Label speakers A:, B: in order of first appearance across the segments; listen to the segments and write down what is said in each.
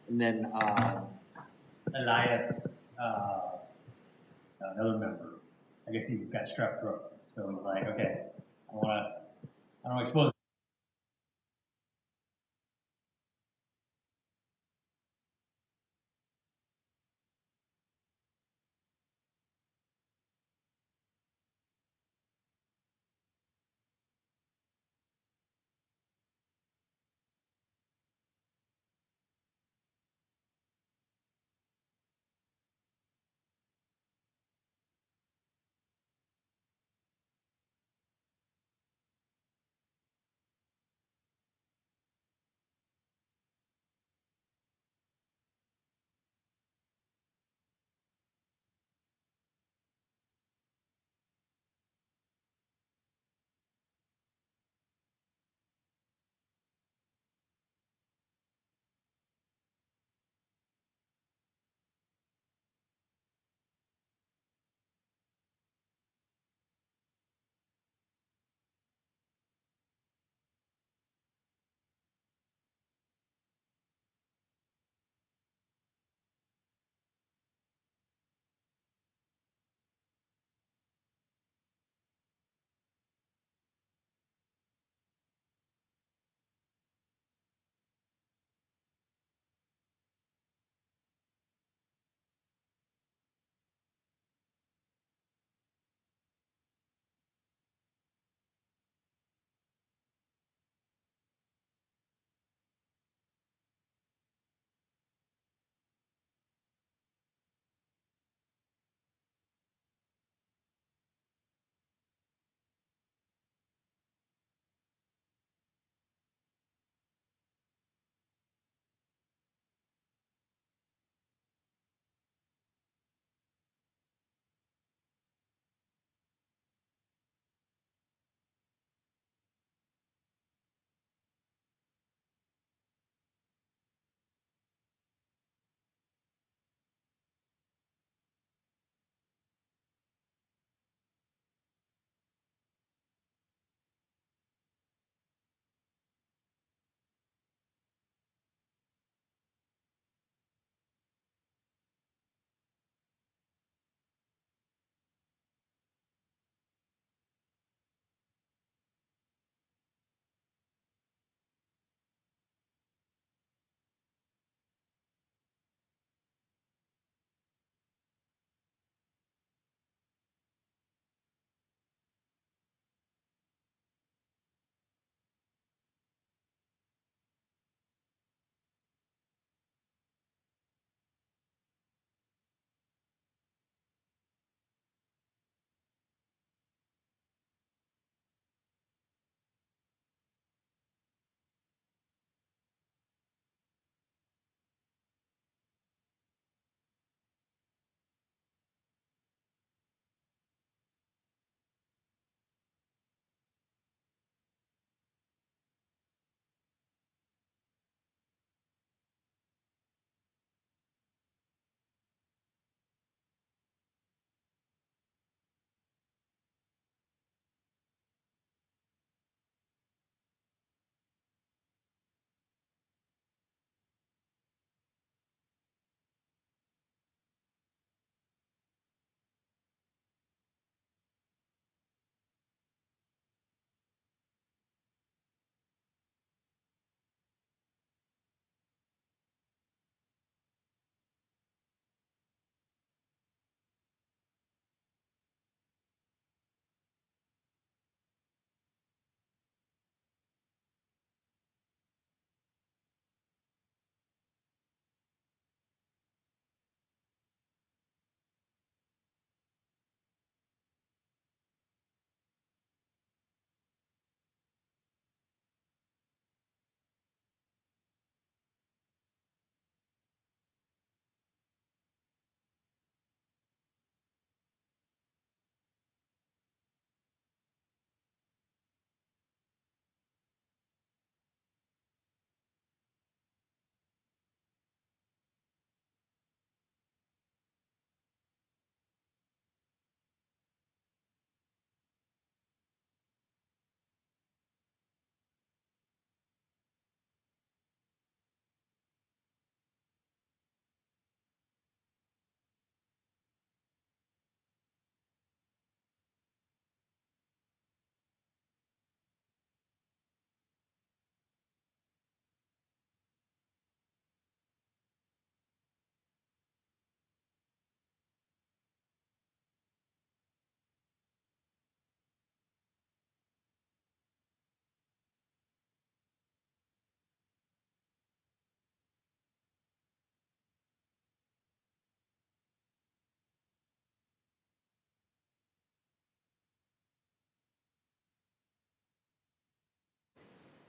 A: And then Elias, another member, I guess he's got strep throat. So he's like, okay, I don't want to expose.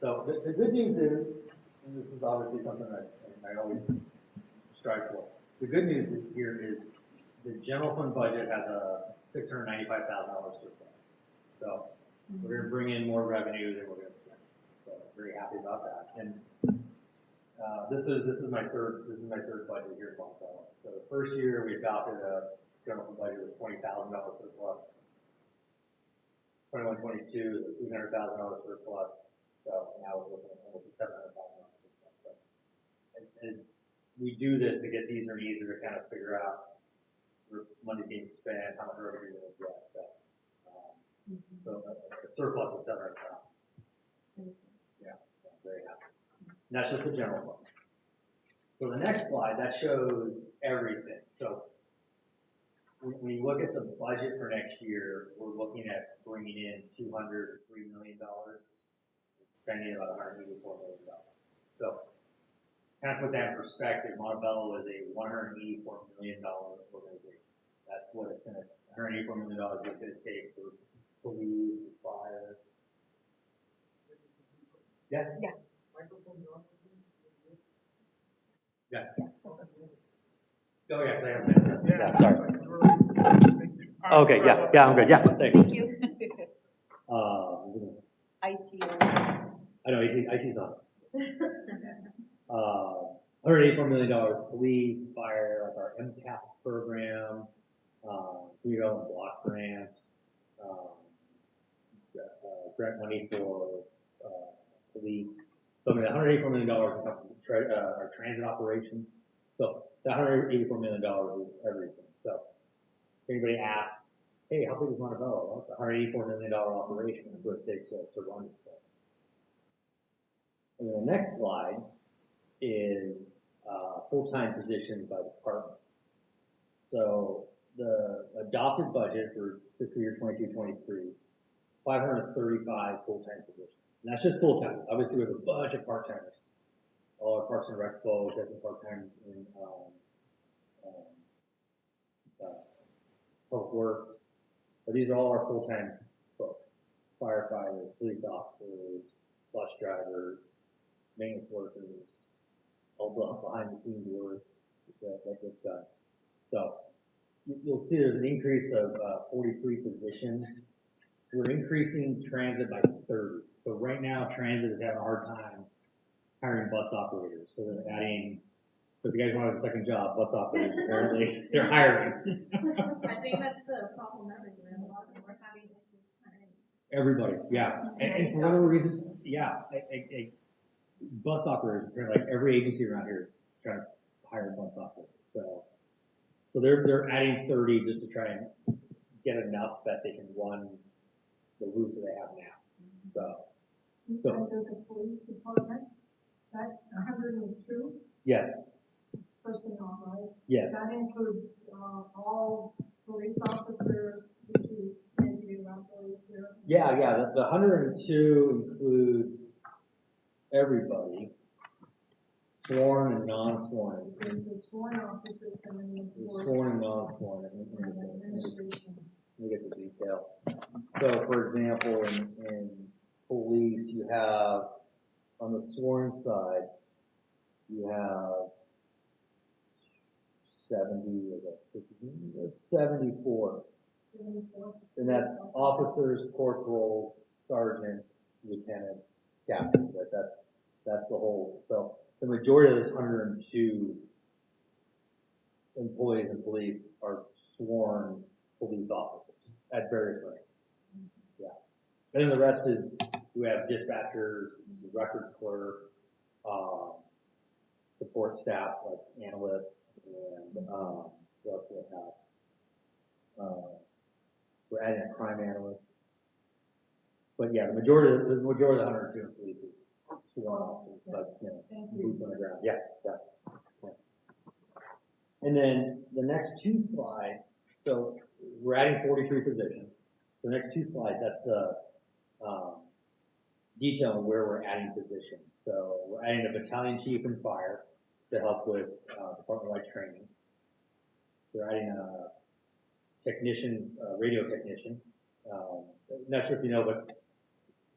A: So the good news is, and this is obviously something that I always strive for. The good news here is the general fund budget has a $695,000 surplus. So we're going to bring in more revenue than we're going to spend. So I'm very happy about that. And this is my third budget here at Montebello. So the first year we adopted a general fund budget with $20,000 surplus. 21-22 is a $300,000 surplus. So now we're looking at almost a $700,000 surplus. So as we do this, it gets easier and easier to kind of figure out where money being spent, how much revenue we're going to get. So a surplus of $700,000. Yeah, I'm very happy. And that's just the general fund. So the next slide, that shows everything. So when you look at the budget for next year, we're looking at bringing in $203 million and spending about $184 million. So kind of put that in perspective, Montebello is a $184 million organization. That's what it's going to, $184 million is going to take for police, fire. Yeah? Yeah. Yeah. Oh, yeah, sorry. Okay, yeah, I'm good. Yeah, thanks.
B: Thank you. IT.
A: I know, IT's on. $184 million police, fire, like our MCAP program, redevelopment block grant, grant money for police. So I mean, $184 million encompasses our transit operations. So the $184 million is everything. So if anybody asks, hey, how big is Montebello? Well, it's a $184 million operation. That's what it takes to run this place. And then the next slide is full-time positions by department. So the adopted budget for fiscal year 22-23, 535 full-time positions. And that's just full-time. Obviously, we have a bunch of part-timers. All our Parks and Rec folks have been part-time in public works. But these are all our full-time folks. Firefighters, police officers, bus drivers, maintenance workers, all the behind-the-scenes work that gets done. So you'll see there's an increase of 43 positions. We're increasing transit by 30. So right now, transit is having a hard time hiring bus operators. So they're adding, so if you guys want to have a second job, bus operators, apparently, they're hiring.
C: I think that's the problem everywhere. A lot of them are having issues hiring.
A: Everybody, yeah. And for whatever reason, yeah, a bus operators, like every agency around here is trying to hire a bus operator. So they're adding 30 just to try and get enough that they can run the routes that they have now. So
C: Under the police department, that 102
A: yes,
C: personnel, right?
A: yes,
C: That includes all police officers, maybe around police here.
A: yeah. The 102 includes everybody, sworn and non-sworn.
C: There's the sworn officers and then the
A: Sworn and non-sworn.
C: administration.
A: Let me get the detail. So, for example, in police, you have, on the sworn side, you have 74.
C: 74.
A: And that's officers, corporals, sergeants, lieutenants, captains, right? That's the whole. So the majority of this 102 employees in police are sworn police officers at various ranks. Yeah. And then the rest is, we have dispatchers, records clerks, support staff like analysts, and what else do we have? We're adding a crime analyst. But yeah, the majority of the 102 in police is sworn officers, but boots on the ground. Yeah. And then the next two slides, so we're adding 43 positions. The next two slides, that's the detail on where we're adding positions. So we're adding a battalion chief in fire to help with department-wide training. We're adding a technician, radio technician. Not sure if you know, but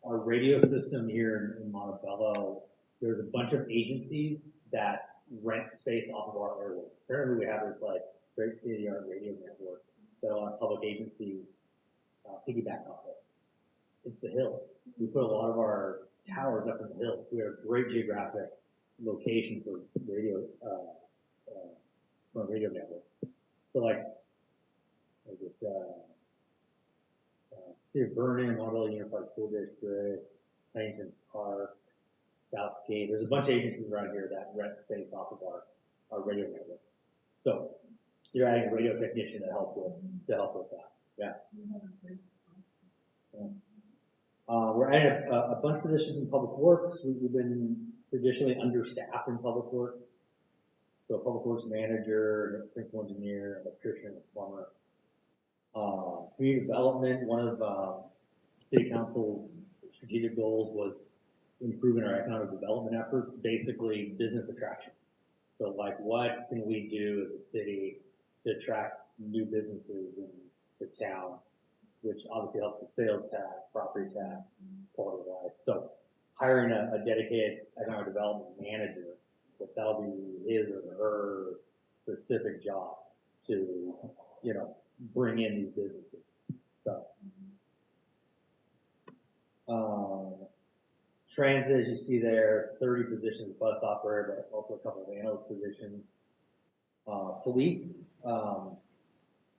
A: our radio system here in Montebello, there's a bunch of agencies that rent space off of our airwaves. Apparently we have this like great state-of-the-art radio network that a lot of public agencies piggyback off of. It's the hills. We put a lot of our towers up in the hills. We have a great geographic location for radio, for a radio network. So like City of Vernon, Montebello Unified School District, Huntington Park, Southgate. There's a bunch of agencies around here that rent space off of our radio network. So you're adding a radio technician to help with that. Yeah. We're adding a bunch of positions in public works. We've been traditionally understaffed in public works. So a public works manager, principal engineer, electrician, plumber. Community development, one of city council's strategic goals was improving our economic development efforts, basically business attraction. So like what can we do as a city to attract new businesses in the town, which obviously helps with sales tax, property tax, quality of life. So hiring a dedicated economic development manager, but that'll be his or her specific job to, you know, bring in these businesses. So, transit, you see there, 30 positions, bus operator, but also a couple of analyst positions. Police,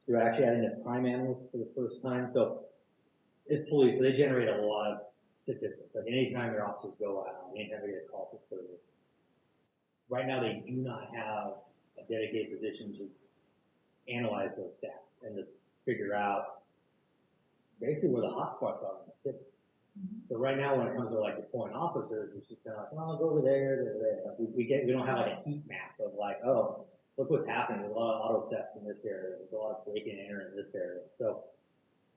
A: they're actually adding a crime analyst for the first time. So it's police, so they generate a lot of statistics. Like anytime your officers go out, anytime they get a call for service. Right now they do not have a dedicated position to analyze those stats and to figure out basically where the hotspots are in the city. So right now, when it comes to like deploying officers, it's just kind of like, oh, I'll go over there. Like we don't have like a heat map of like, oh, look what's happening. There's a lot of auto thefts in this area. There's a lot of breaking and entering in this area. So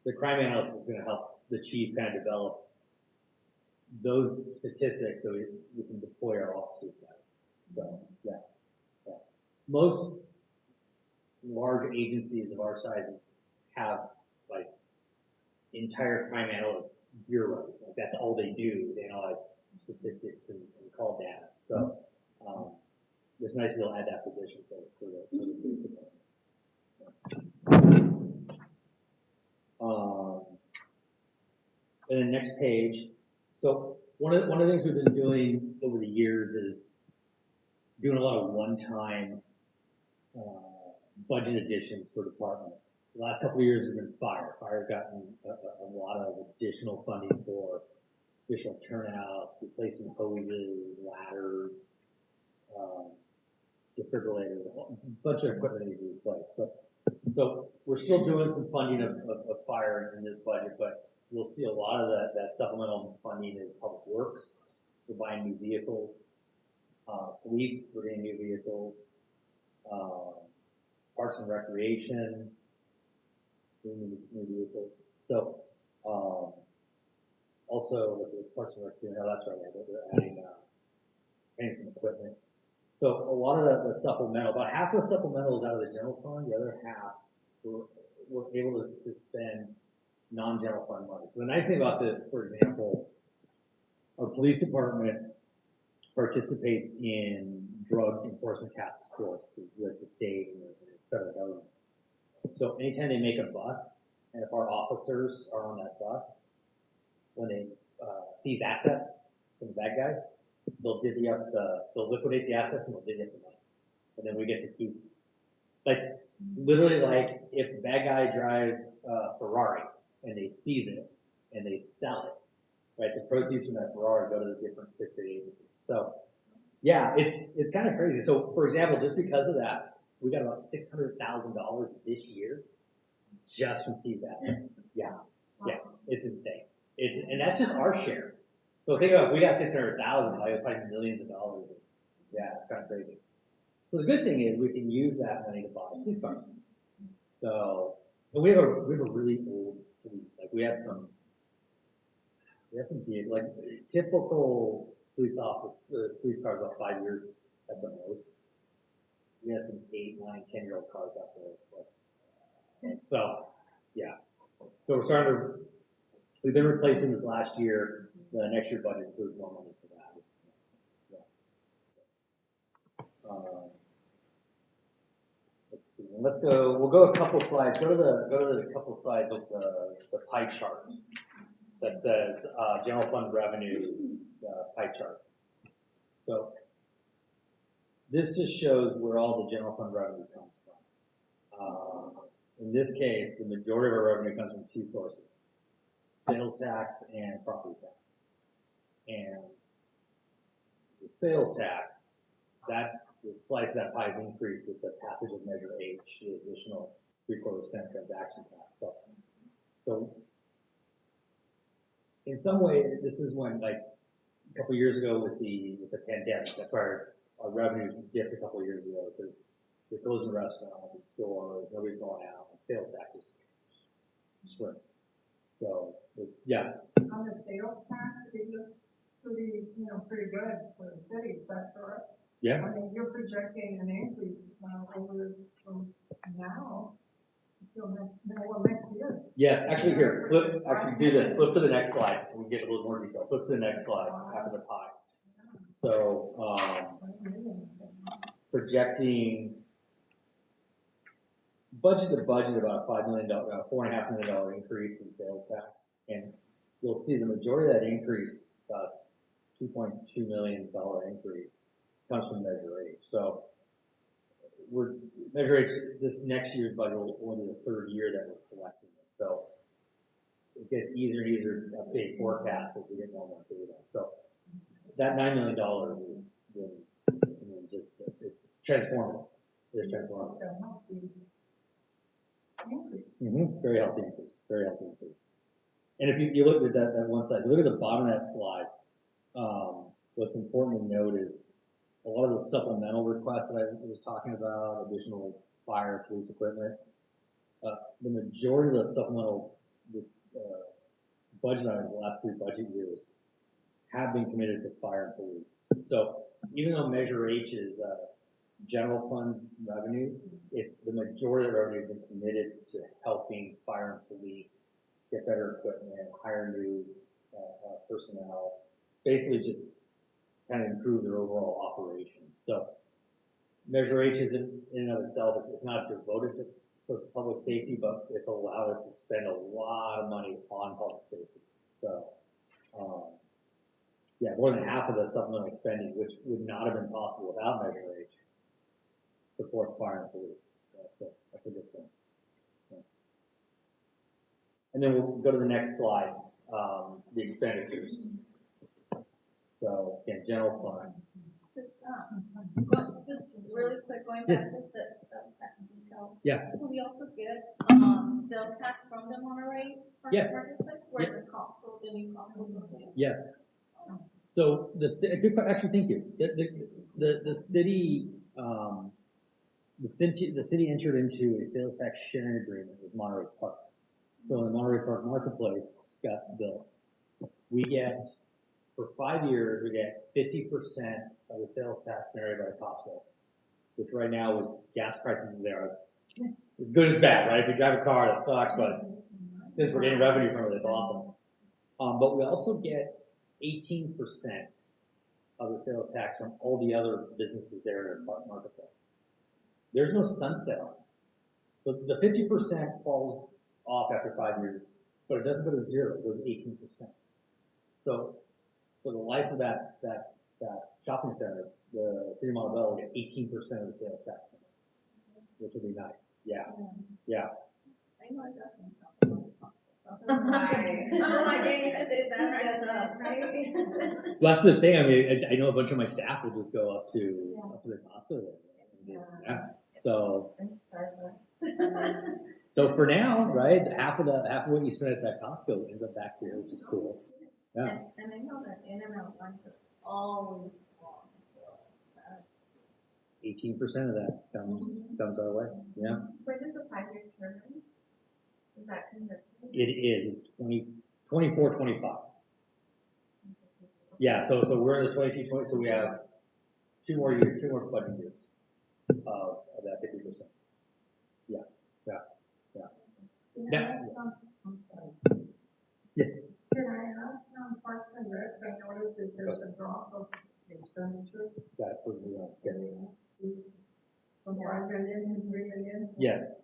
A: the crime analyst is going to help the chief kind of develop those statistics so we can deploy our officers better. So yeah. Most large agencies of our size have like entire crime analyst bureaus. Like that's all they do. They analyze statistics and call data. So it's nice to be able to add that position for the police department. And then next page. So one of the things we've been doing over the years is doing a lot of one-time budget additions for departments. The last couple of years has been fire. Fire's gotten a lot of additional funding for additional turnout, replacing hoses, ladders, defibrillators, a bunch of equipment needs to be replaced. But so we're still doing some funding of fire in this budget, but we'll see a lot of that supplemental funding in public works. We're buying new vehicles. Police, we're getting new vehicles. Parks and recreation, new vehicles. So, also, let's see, Parks and recreation, no, that's right, they're adding some equipment. So a lot of the supplemental, about half of the supplemental is out of the general fund, the other half we're able to spend non-general fund money. So the nice thing about this, for example, our police department participates in drug enforcement task forces with the state and the federal government. So anytime they make a bust, and if our officers are on that bus, when they seize assets from the bad guys, they'll liquidate the assets and they'll divvy up the money, and then we get to keep. Like literally, like if the bad guy drives a Ferrari and they seize it and they sell it, right? The proceeds from that Ferrari go to the different fiscal agencies. So yeah, it's kind of crazy. So for example, just because of that, we got about $600,000 this year just from seized assets. Yeah, it's insane. And that's just our share. So think about if we got 600,000, like it's probably millions of dollars. Yeah, it's kind of crazy. So the good thing is we can use that money to buy police cars. So and we have a really old fleet. Like we have some like typical police police cars about 5 years at the most. We have some 8, 9, 10-year-old cars out there. So yeah. So we're starting to we've been replacing this last year. The next year budget includes more money for that. Let's see. Let's go. We'll go a couple slides. Go to the couple slides of the pie chart that says general fund revenue pie chart. So this just shows where all the general fund revenue comes from. In this case, the majority of our revenue comes from two sources: sales tax and property tax. And the sales tax, that the slice of that pie is increased with the passage of Measure H, the additional 3/4% transaction tax. So in some way, this is when, like a couple years ago with the pandemic, that's why our revenues dipped a couple of years ago, because we're closing restaurants and stores, nobody's going out, and sales tax is shrinked. So it's, yeah.
C: On the sales tax, it looks pretty good for the city, is that correct?
A: Yeah.
C: I mean, you're projecting an increase over from now until next year.
A: Yes, actually here, do this, flip to the next slide, and we get a little more detail. Flip to the next slide, after the pie. So, projecting budget to budget about a $5 million, about a $4.5 million increase in sales tax. And you'll see the majority of that increase, about $2.2 million increase, comes from Measure H. So Measure H, this next year's budget will only be the third year that we're collecting it. So it gets easier and easier to update forecasts as we get more and more data. So that $9 million is just transformative. It's transformative. Very healthy increase. Very healthy increase. And if you look at that one slide, look at the bottom of that slide. What's important to note is a lot of the supplemental requests that I was talking about, additional fire, police equipment, the majority of the supplemental budget items the last 3 budget years have been committed to fire and police. So even though Measure H is general fund revenue, it's the majority of the revenue has been committed to helping fire and police get better equipment, hire new personnel, basically just kind of improve their overall operations. So Measure H is in and of itself, it's not devoted to public safety, but it's allowed us to spend a lot of money on public safety. So yeah, more than half of the supplemental spending, which would not have been possible without Measure H, supports fire and police. That's a good thing. Yeah. And then we'll go to the next slide, the expenditures. So again, general fund.
B: Just really quick, going back to the sales tax detail.
A: Yeah.
B: So we also get sales tax from the Monterey
A: Yes.
B: marketplace, where the Costco, the new Costco located.
A: Yes. So actually, thank you. The city entered into a sales tax sharing agreement with Monterey Park. So when the Monterey Park marketplace got built, we get, for 5 years, we get 50% of the sales tax generated by Costco, which right now with gas prices there, it's good and it's bad, right? If you drive a car, that sucks, but since we're getting revenue from it, it's awesome. But we also get 18% of the sales tax from all the other businesses there at the marketplace. There's no sunset on it. So the 50% falls off after 5 years, but it doesn't go to zero, it goes 18%. So for the life of that shopping center, the city of Montebello will get 18% of the sales tax, which would be nice. Yeah.
B: I know I got some right. I'm like, is that right?
A: Well, that's the thing. I mean, I know a bunch of my staff will just go up to the Costco there. And just, So for now, right, half of what you spend at that Costco ends up back here, which is cool. Yeah.
B: And I know that in-and-out lines are always long.
A: 18% of that comes our way. Yeah.
B: Where does the 5-year term end? Is that kind of?
A: It is. It's 24, 25. Yeah. So we're in the 22, 20. So we have 2 more years, 2 more budget years of that 50%. Yeah.
C: I'm sorry.
A: Yeah.
C: Can I ask, Parks and Recs, I noticed that there's a drop of expenditure.
A: That was
C: From 5 million to 3 million.
A: yes.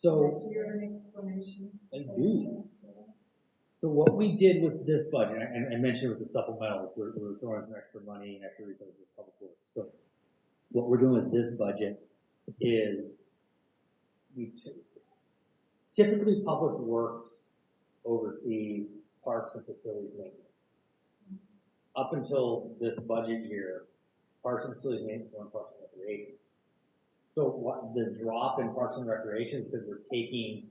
A: So.
C: Do you have an explanation?
A: I do. So what we did with this budget, and I mentioned with the supplementals, we're throwing some extra money and extra resources for public works. So what we're doing with this budget is typically public works oversee parks and facilities maintenance. Up until this budget year, parks and facilities maintenance were in parks and recreation. So what the drop in parks and recreation is because we're taking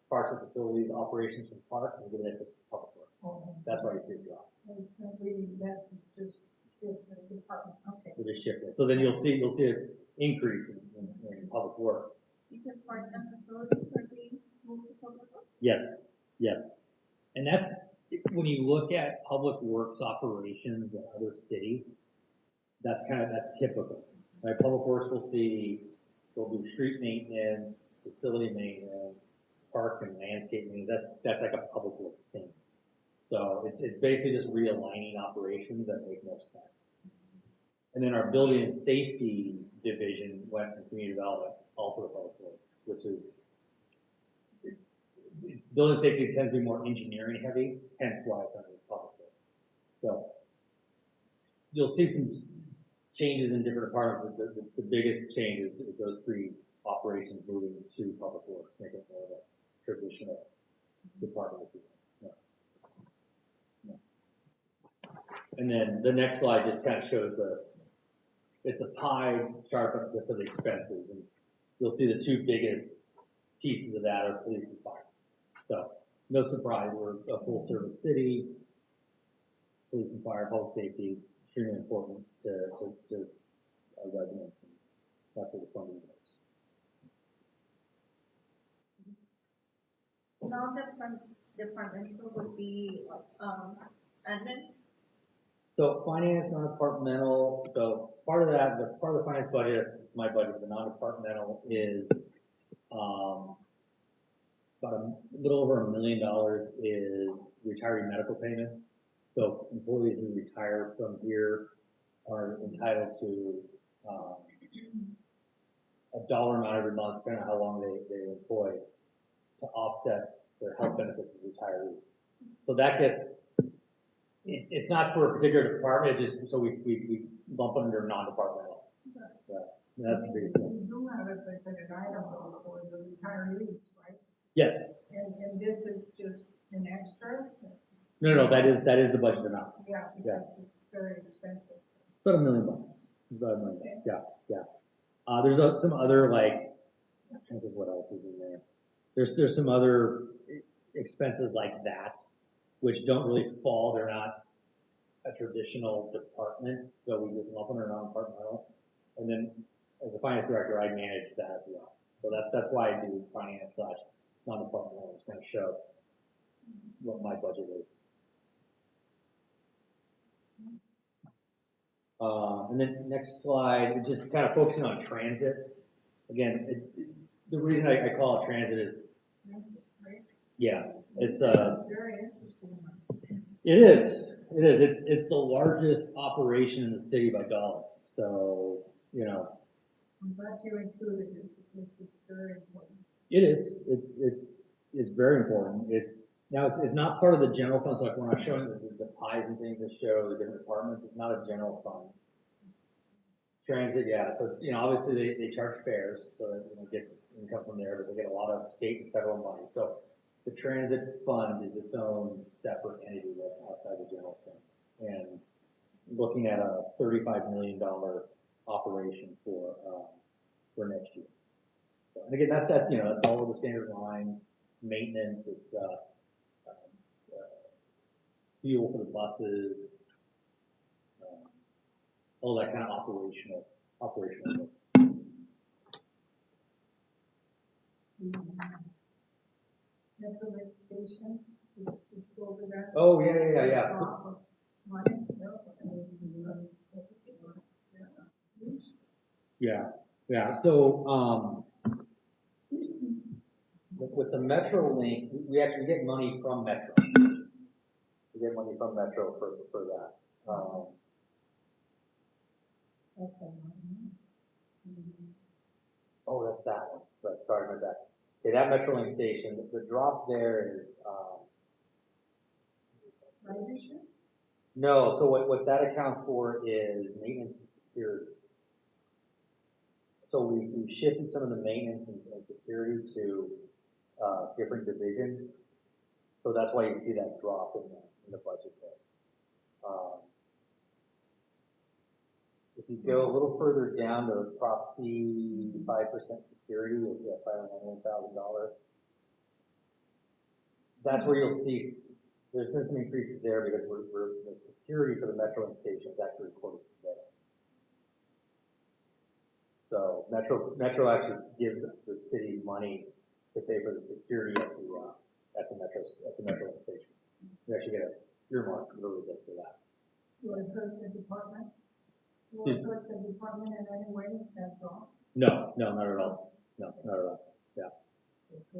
A: parks and facilities operations from parks and giving it to public works. That's why you see a drop.
C: It's not really investments, just different department, okay.
A: We're just shifting. So then you'll see an increase in public works.
B: Because parks and facilities are being moved to public works?
A: Yes, yes. And that's, when you look at public works operations in other cities, that's typical. Right? Public works they'll do street maintenance, facility maintenance, park and landscape maintenance. That's like a public works thing. So it's basically just realigning operations that make more sense. And then our building and safety division went from community development also to public works, which is building safety tends to be more engineering heavy, hence why it's under public works. So you'll see some changes in different departments. The biggest change is those three operations moving to public works, making it more of a traditional department. Yeah. And then the next slide just kind of shows it's a pie chart of the expenses, and you'll see the two biggest pieces of that are police and fire. So no surprise, we're a full service city. Police and fire, public safety, extremely important to our residents, and that's what the funding is.
B: Non-departmental would be admin.
A: So finance, non-departmental. So part of the finance budget, it's my budget. The non-departmental is about a little over $1 million is retiree medical payments. So employees who retire from here are entitled to a dollar amount every month, depending on how long they employ, to offset their health benefits of retirees. So that gets, it's not for a particular department, it's just so we bump under non-departmental. Right. That's the biggest thing.
C: We do have a specific item for the retirees, right?
A: Yes.
C: And this is just an extra?
A: No, that is the budget amount.
C: Yeah, because it's very expensive.
A: About $1 million. It's about $1 million. Okay. Yeah. There's some other, like, I'm trying to think what else is in there. There's some other expenses like that, which don't really fall. They're not a traditional department, so we just lump them in non-departmental. And then, as a finance director, I manage that as well. So that's why I do finance / non-departmental. It kind of shows what my budget is. And then next slide, just kind of focusing on transit. Again, the reason I call it transit is, yeah, it's
C: very interesting.
A: it is. It's the largest operation in the city by dollar. So, you know.
C: I'm glad you included it because it's very important.
A: It is. It's very important. It's not part of the general fund. So like when I'm showing the pies and things that show the different departments, it's not a general fund. Transit, yeah. So obviously they charge fares, so that it gets income from there, but they get a lot of state and federal money. So the transit fund is its own separate entity that's outside the general fund, and looking at a $35 million operation for next year. So, and again, that's all of the standard lines, maintenance, it's fuel for the buses, all that kind of operational work.
C: Metro station, over that.
A: Oh, yeah. So, yeah. So, with the Metro link, we actually get money from Metro. get money from Metro for that.
C: That's all.
A: Oh, that's that one. Right, sorry about that. Okay, that Metrolink station, the drop there is,
C: Ridership?
A: no, so what that accounts for is maintenance and security. So we shifted some of the maintenance and security to, different divisions. So that's why you see that drop in the budget there. If you go a little further down to Prop C 5% security, you'll see that $591,000. That's where you'll see there's been some increases there because the security for the Metrolink station is actually recorded today. So Metro actually gives the city money to pay for the security at the Metrolink station. You actually get a earmark literally just for that.
C: You want to hurt the department? You want to hurt the department in any way, that's all?
A: No, not at all. No, not at all. Yeah.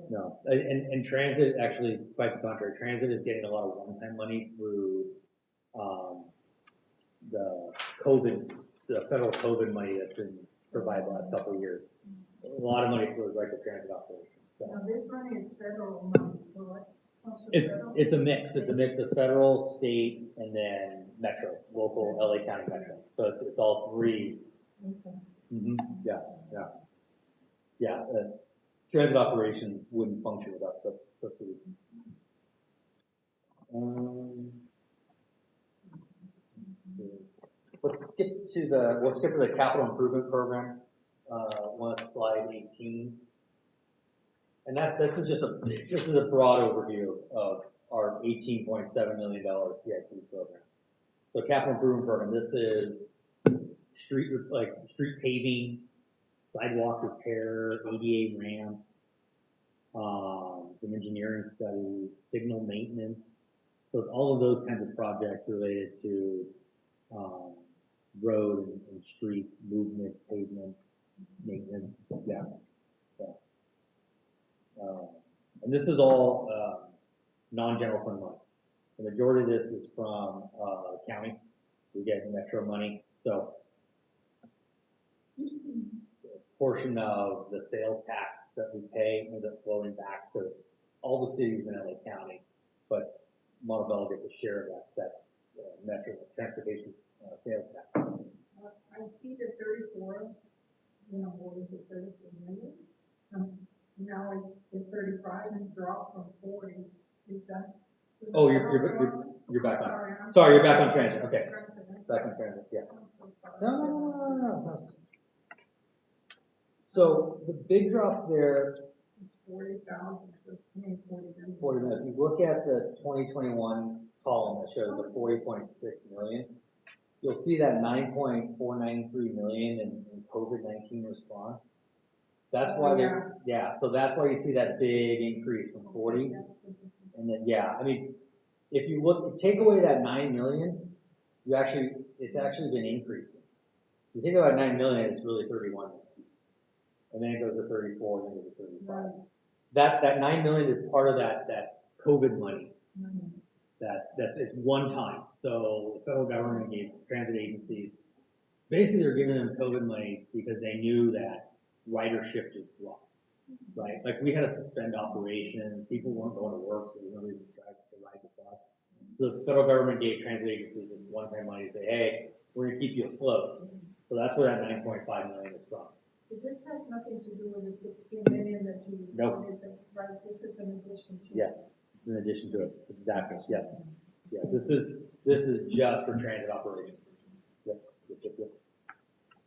A: No, and transit actually, quite the contrary. Transit is getting a lot of one-time money through the federal COVID money that's been provided the last couple of years. A lot of money goes right to transit operations. So
C: Now, this money is federal money, correct?
A: it's a mix. It's a mix of federal, state, and then Metro, local, LA County Metro. So it's all three. Mm-hmm. Yeah. Transit operations wouldn't function without subsidy. Let's skip to the capital improvement program. Slide 18. And this is a broad overview of our $18.7 million CIP program. So capital improvement program, this is street paving, sidewalk repair, ADA ramps, some engineering studies, signal maintenance. So it's all of those kinds of projects related to road and street movement, pavement, maintenance. Yeah. And this is all non-general fund money. The majority of this is from the county. We get Metro money. So a portion of the sales tax that we pay ends up flowing back to all the cities in LA County, but Montebello gets a share of that Metro transportation sales tax.
C: I see the 34, what is it, 34 million? Now it's 35 and dropped from 40. Is that?
A: Oh, you're back on.
C: Sorry,
A: Sorry, you're back on transit. Okay.
C: Transit.
A: Back on transit. Yeah.
C: I'm so sorry.
A: No. So the big drop there.
C: It's 40,000, so 40
A: 40 If you look at the 2021 column that shows the 40.6 million, you'll see that 9.493 million in COVID-19 response. That's why so that's why you see that big increase from 40. And then, I mean, if you take away that 9 million, it's actually been increasing. If you think about 9 million, it's really 31 million. And then it goes to 34, and then it goes to 35.
C: Right.
A: That 9 million is part of that COVID money.
C: Mm-hmm.
A: That it's one time. So the federal government gave transit agencies, basically they're giving them COVID money because they knew that ridership just dropped, right? Like we had to suspend operations, people weren't going to work, so there was no reason to ride the bus. So the federal government gave transit agencies this one-time money to say, hey, we're going to keep you afloat. So that's where that 9.5 million is from.
C: This has nothing to do with the 16 million that you wanted, right? This is an addition to.
A: Yes, it's in addition to it. Exactly. Yes. This is just for transit operations. Yep.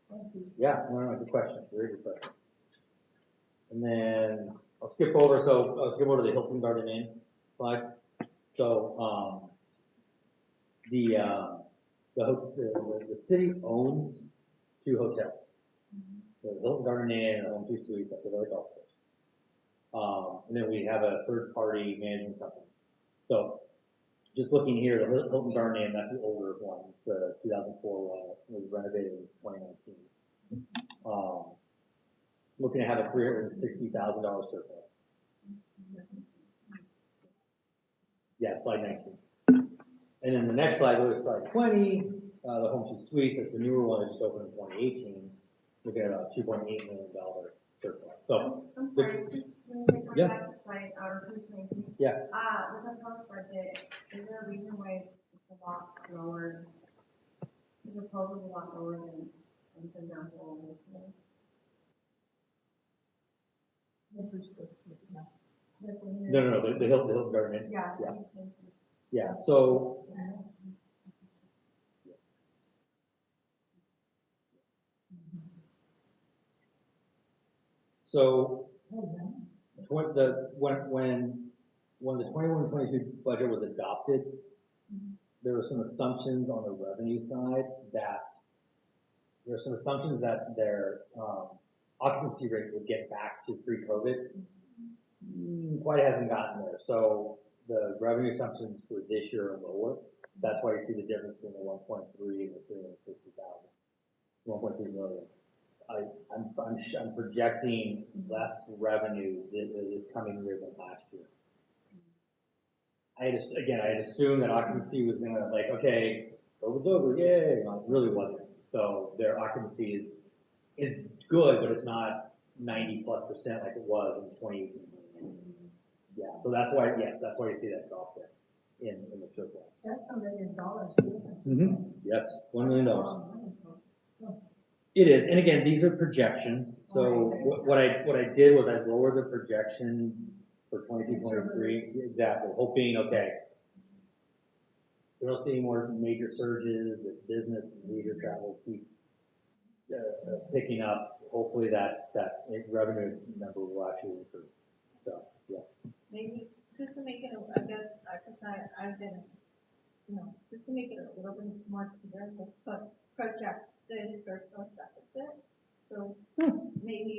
C: Thank you.
A: Yeah, no, good question. Very good question. And then I'll skip over to the Hilton Garden Inn slide. So the city owns 2 hotels. So the Hilton Garden Inn and Home 2 Suites at the Village Golf Course. And then we have a third-party management company. So just looking here, the Hilton Garden Inn, that's the older one. It's the 2004 one. It was renovated in 2019. Looking to have a $360,000 surplus. Yeah, slide 19. And then the next slide, look at slide 20, the Home 2 Suites, that's the newer one that just opened in 2018. Look at a $2.8 million surplus. So,
B: I'm sorry, just when we come
A: Yeah.
B: back to slide, our presentation.
A: Yeah.
B: With the proposed budget, is there a reason why it's a lot lower? The proposal is a lot lower than, for example,
A: no, the Hilton Garden Inn.
B: Yeah.
A: Yeah. Yeah, so, so, when the 21-22 budget was adopted, there were some assumptions on the revenue side that their occupancy rate would get back to pre-COVID. Quite hasn't gotten there. So the revenue assumptions for this year are lower. That's why you see the difference between the 1.3 and the 360,000, 1.3 million. I'm projecting less revenue this coming year than last year. I had assumed that occupancy was gonna okay, COVID's over, yay. No, it really wasn't. So their occupancy is good, but it's not 90+% like it was in 2018. Yeah, so that's why you see that drop there in the surplus.
C: That's $1 million.
A: Yes, $1 million. It is, and again, these are projections. So what I did was I lowered the projection for 22-23, exactly, hoping, we don't see any more major surges if business and leisure travel keep picking up. Hopefully that revenue number will actually increase. So, yeah.
B: maybe just to make it, I guess, because I've been, just to make it a little bit more clear, but project the surplus deficit. So maybe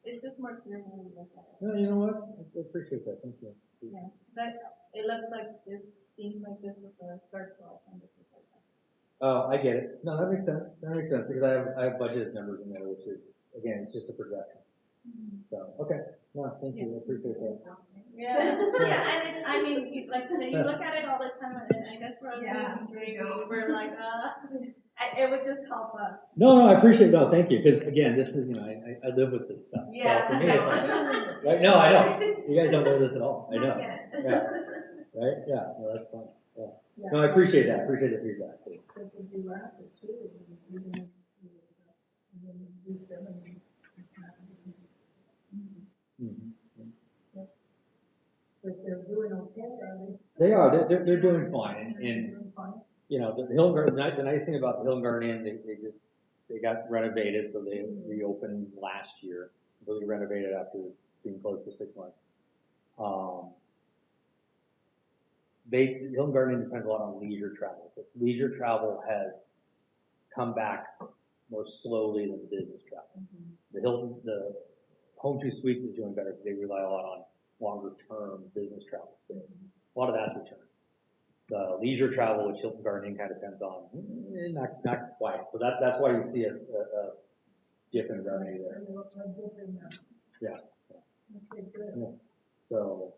B: it's just more clear when we look at it.
A: No, you know what? I appreciate that. Thank you.
B: Yeah, but it looks like this seems like this is a surplus and this is like that.
A: Oh, I get it. No, that makes sense. That makes sense because I have budgeted numbers in there, which is, again, it's just a projection. So, okay. No, thank you. I appreciate that.
B: Yeah, and it's, I mean, you look at it all the time, and I guess we're we're like, it would just help us.
A: No, I appreciate it. No, thank you. Because again, this is, I live with this stuff.
B: Yeah.
A: So for me, it's like, right? No, I know. You guys don't know this at all. I know. Yeah. Right? Yeah. No, that's fine. Yeah. No, I appreciate that. I appreciate the feedback. Please.
C: Because if you wrap it too, and then do 70, it's not. But they're doing okay, are they?
A: They are. They're doing fine. And the Hill Garden. The nice thing about the Hill Garden Inn, they got renovated, so they reopened last year. Really renovated after being closed for 6 months. The Hill Garden Inn depends a lot on leisure travel. So leisure travel has come back more slowly than business travel. The Home 2 Suites is doing better because they rely a lot on longer term business travel stays. A lot of that's returned. The leisure travel, which Hilton Garden Inn kind of depends on, not quite. So that's why you see a dip in revenue there. Yeah.
C: Okay, good.
A: Yeah. So,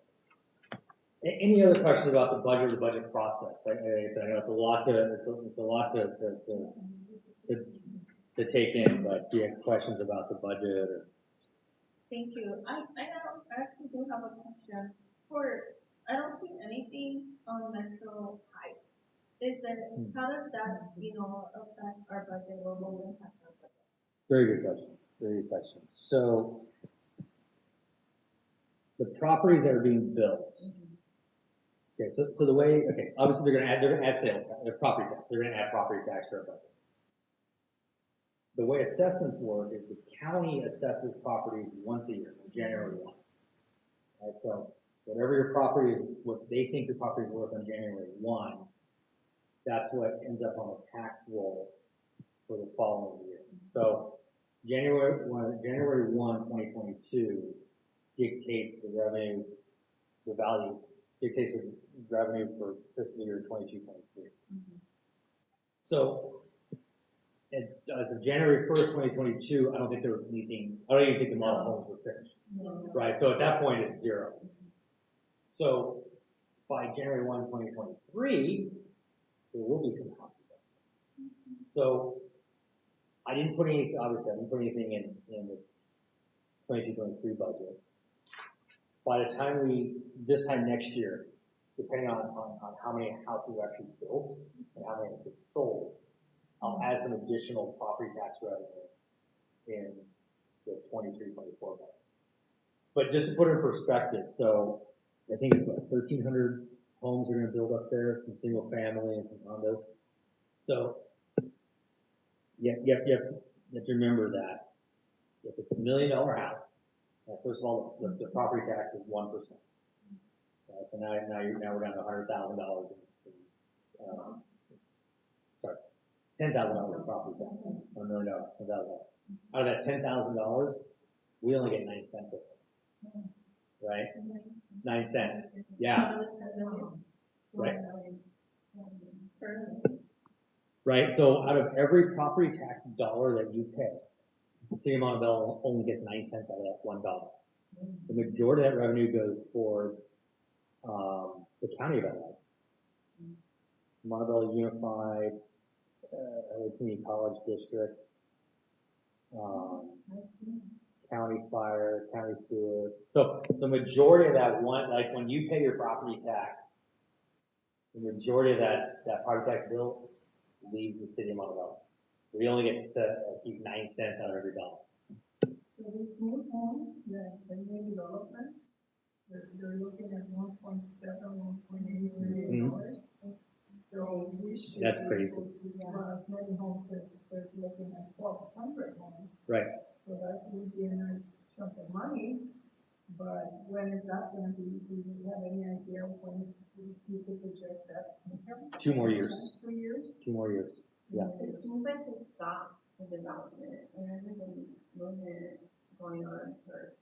A: any other questions about the budget or the budget process? Like I said, I know it's a lot to take in, but do you have questions about the budget or?
B: Thank you. I actually do have a question. I don't see anything on Metro Heights. How does that, affect our budget or will impact our budget?
A: Very good question. Very good question. So, the properties that are being built. Okay, so the way, obviously they're gonna add sales tax, their property tax. They're gonna add property tax to our budget. The way assessments work is the county assesses properties once a year, January 1. Right, so whatever your property, what they think your property is worth on January 1, that's what ends up on the tax roll for the following year. So January 1, 2022 dictates the revenue, the values, dictates the revenue for fiscal year 22-23. So as of January 1st, 2022, I don't even think the model homes were finished. Right, so at that point it's zero. So by January 1, 2023, there will be some houses up there. So, I didn't put any, obviously, I didn't put anything in the 22-23 budget. By the time this time next year, depending on how many houses are actually built and how many get sold, I'll add some additional property tax revenue in the 23-24 budget. But just to put it in perspective, so I think it's what, 1,300 homes are gonna build up there, some single family and some condos. So, you have to remember that if it's $1 million house, first of all, the property tax is 1%. So now we're down to $100,000 sorry, $10,000 in property tax on $1 million, $10,000. Out of that $10,000, we only get 9 cents of it, right? 9 cents, yeah. Right. Right, so out of every property tax dollar that you pay, the city of Montebello only gets 9 cents out of that $1. The majority of that revenue goes towards the county of LA. Montebello Unified Community College District, county fire, county sewer. So the majority of that one, like when you pay your property tax, the majority of that property tax bill leaves the city of Montebello. We only get to keep 9 cents out of every dollar.
C: So these new homes, the new development, they're looking at 1.7, 1.8 million dollars. So we should
A: That's
C: be
A: crazy.
C: able to run as many homes as they're looking at 1,200 homes.
A: Right.
C: So that would be a nice chunk of money, but when is that gonna be? Do you have any idea when you could project that?
A: 2 more years.
C: 2 years?
A: 2 more years. Yeah.
D: It seems like they stopped the development, and there's been movement going on for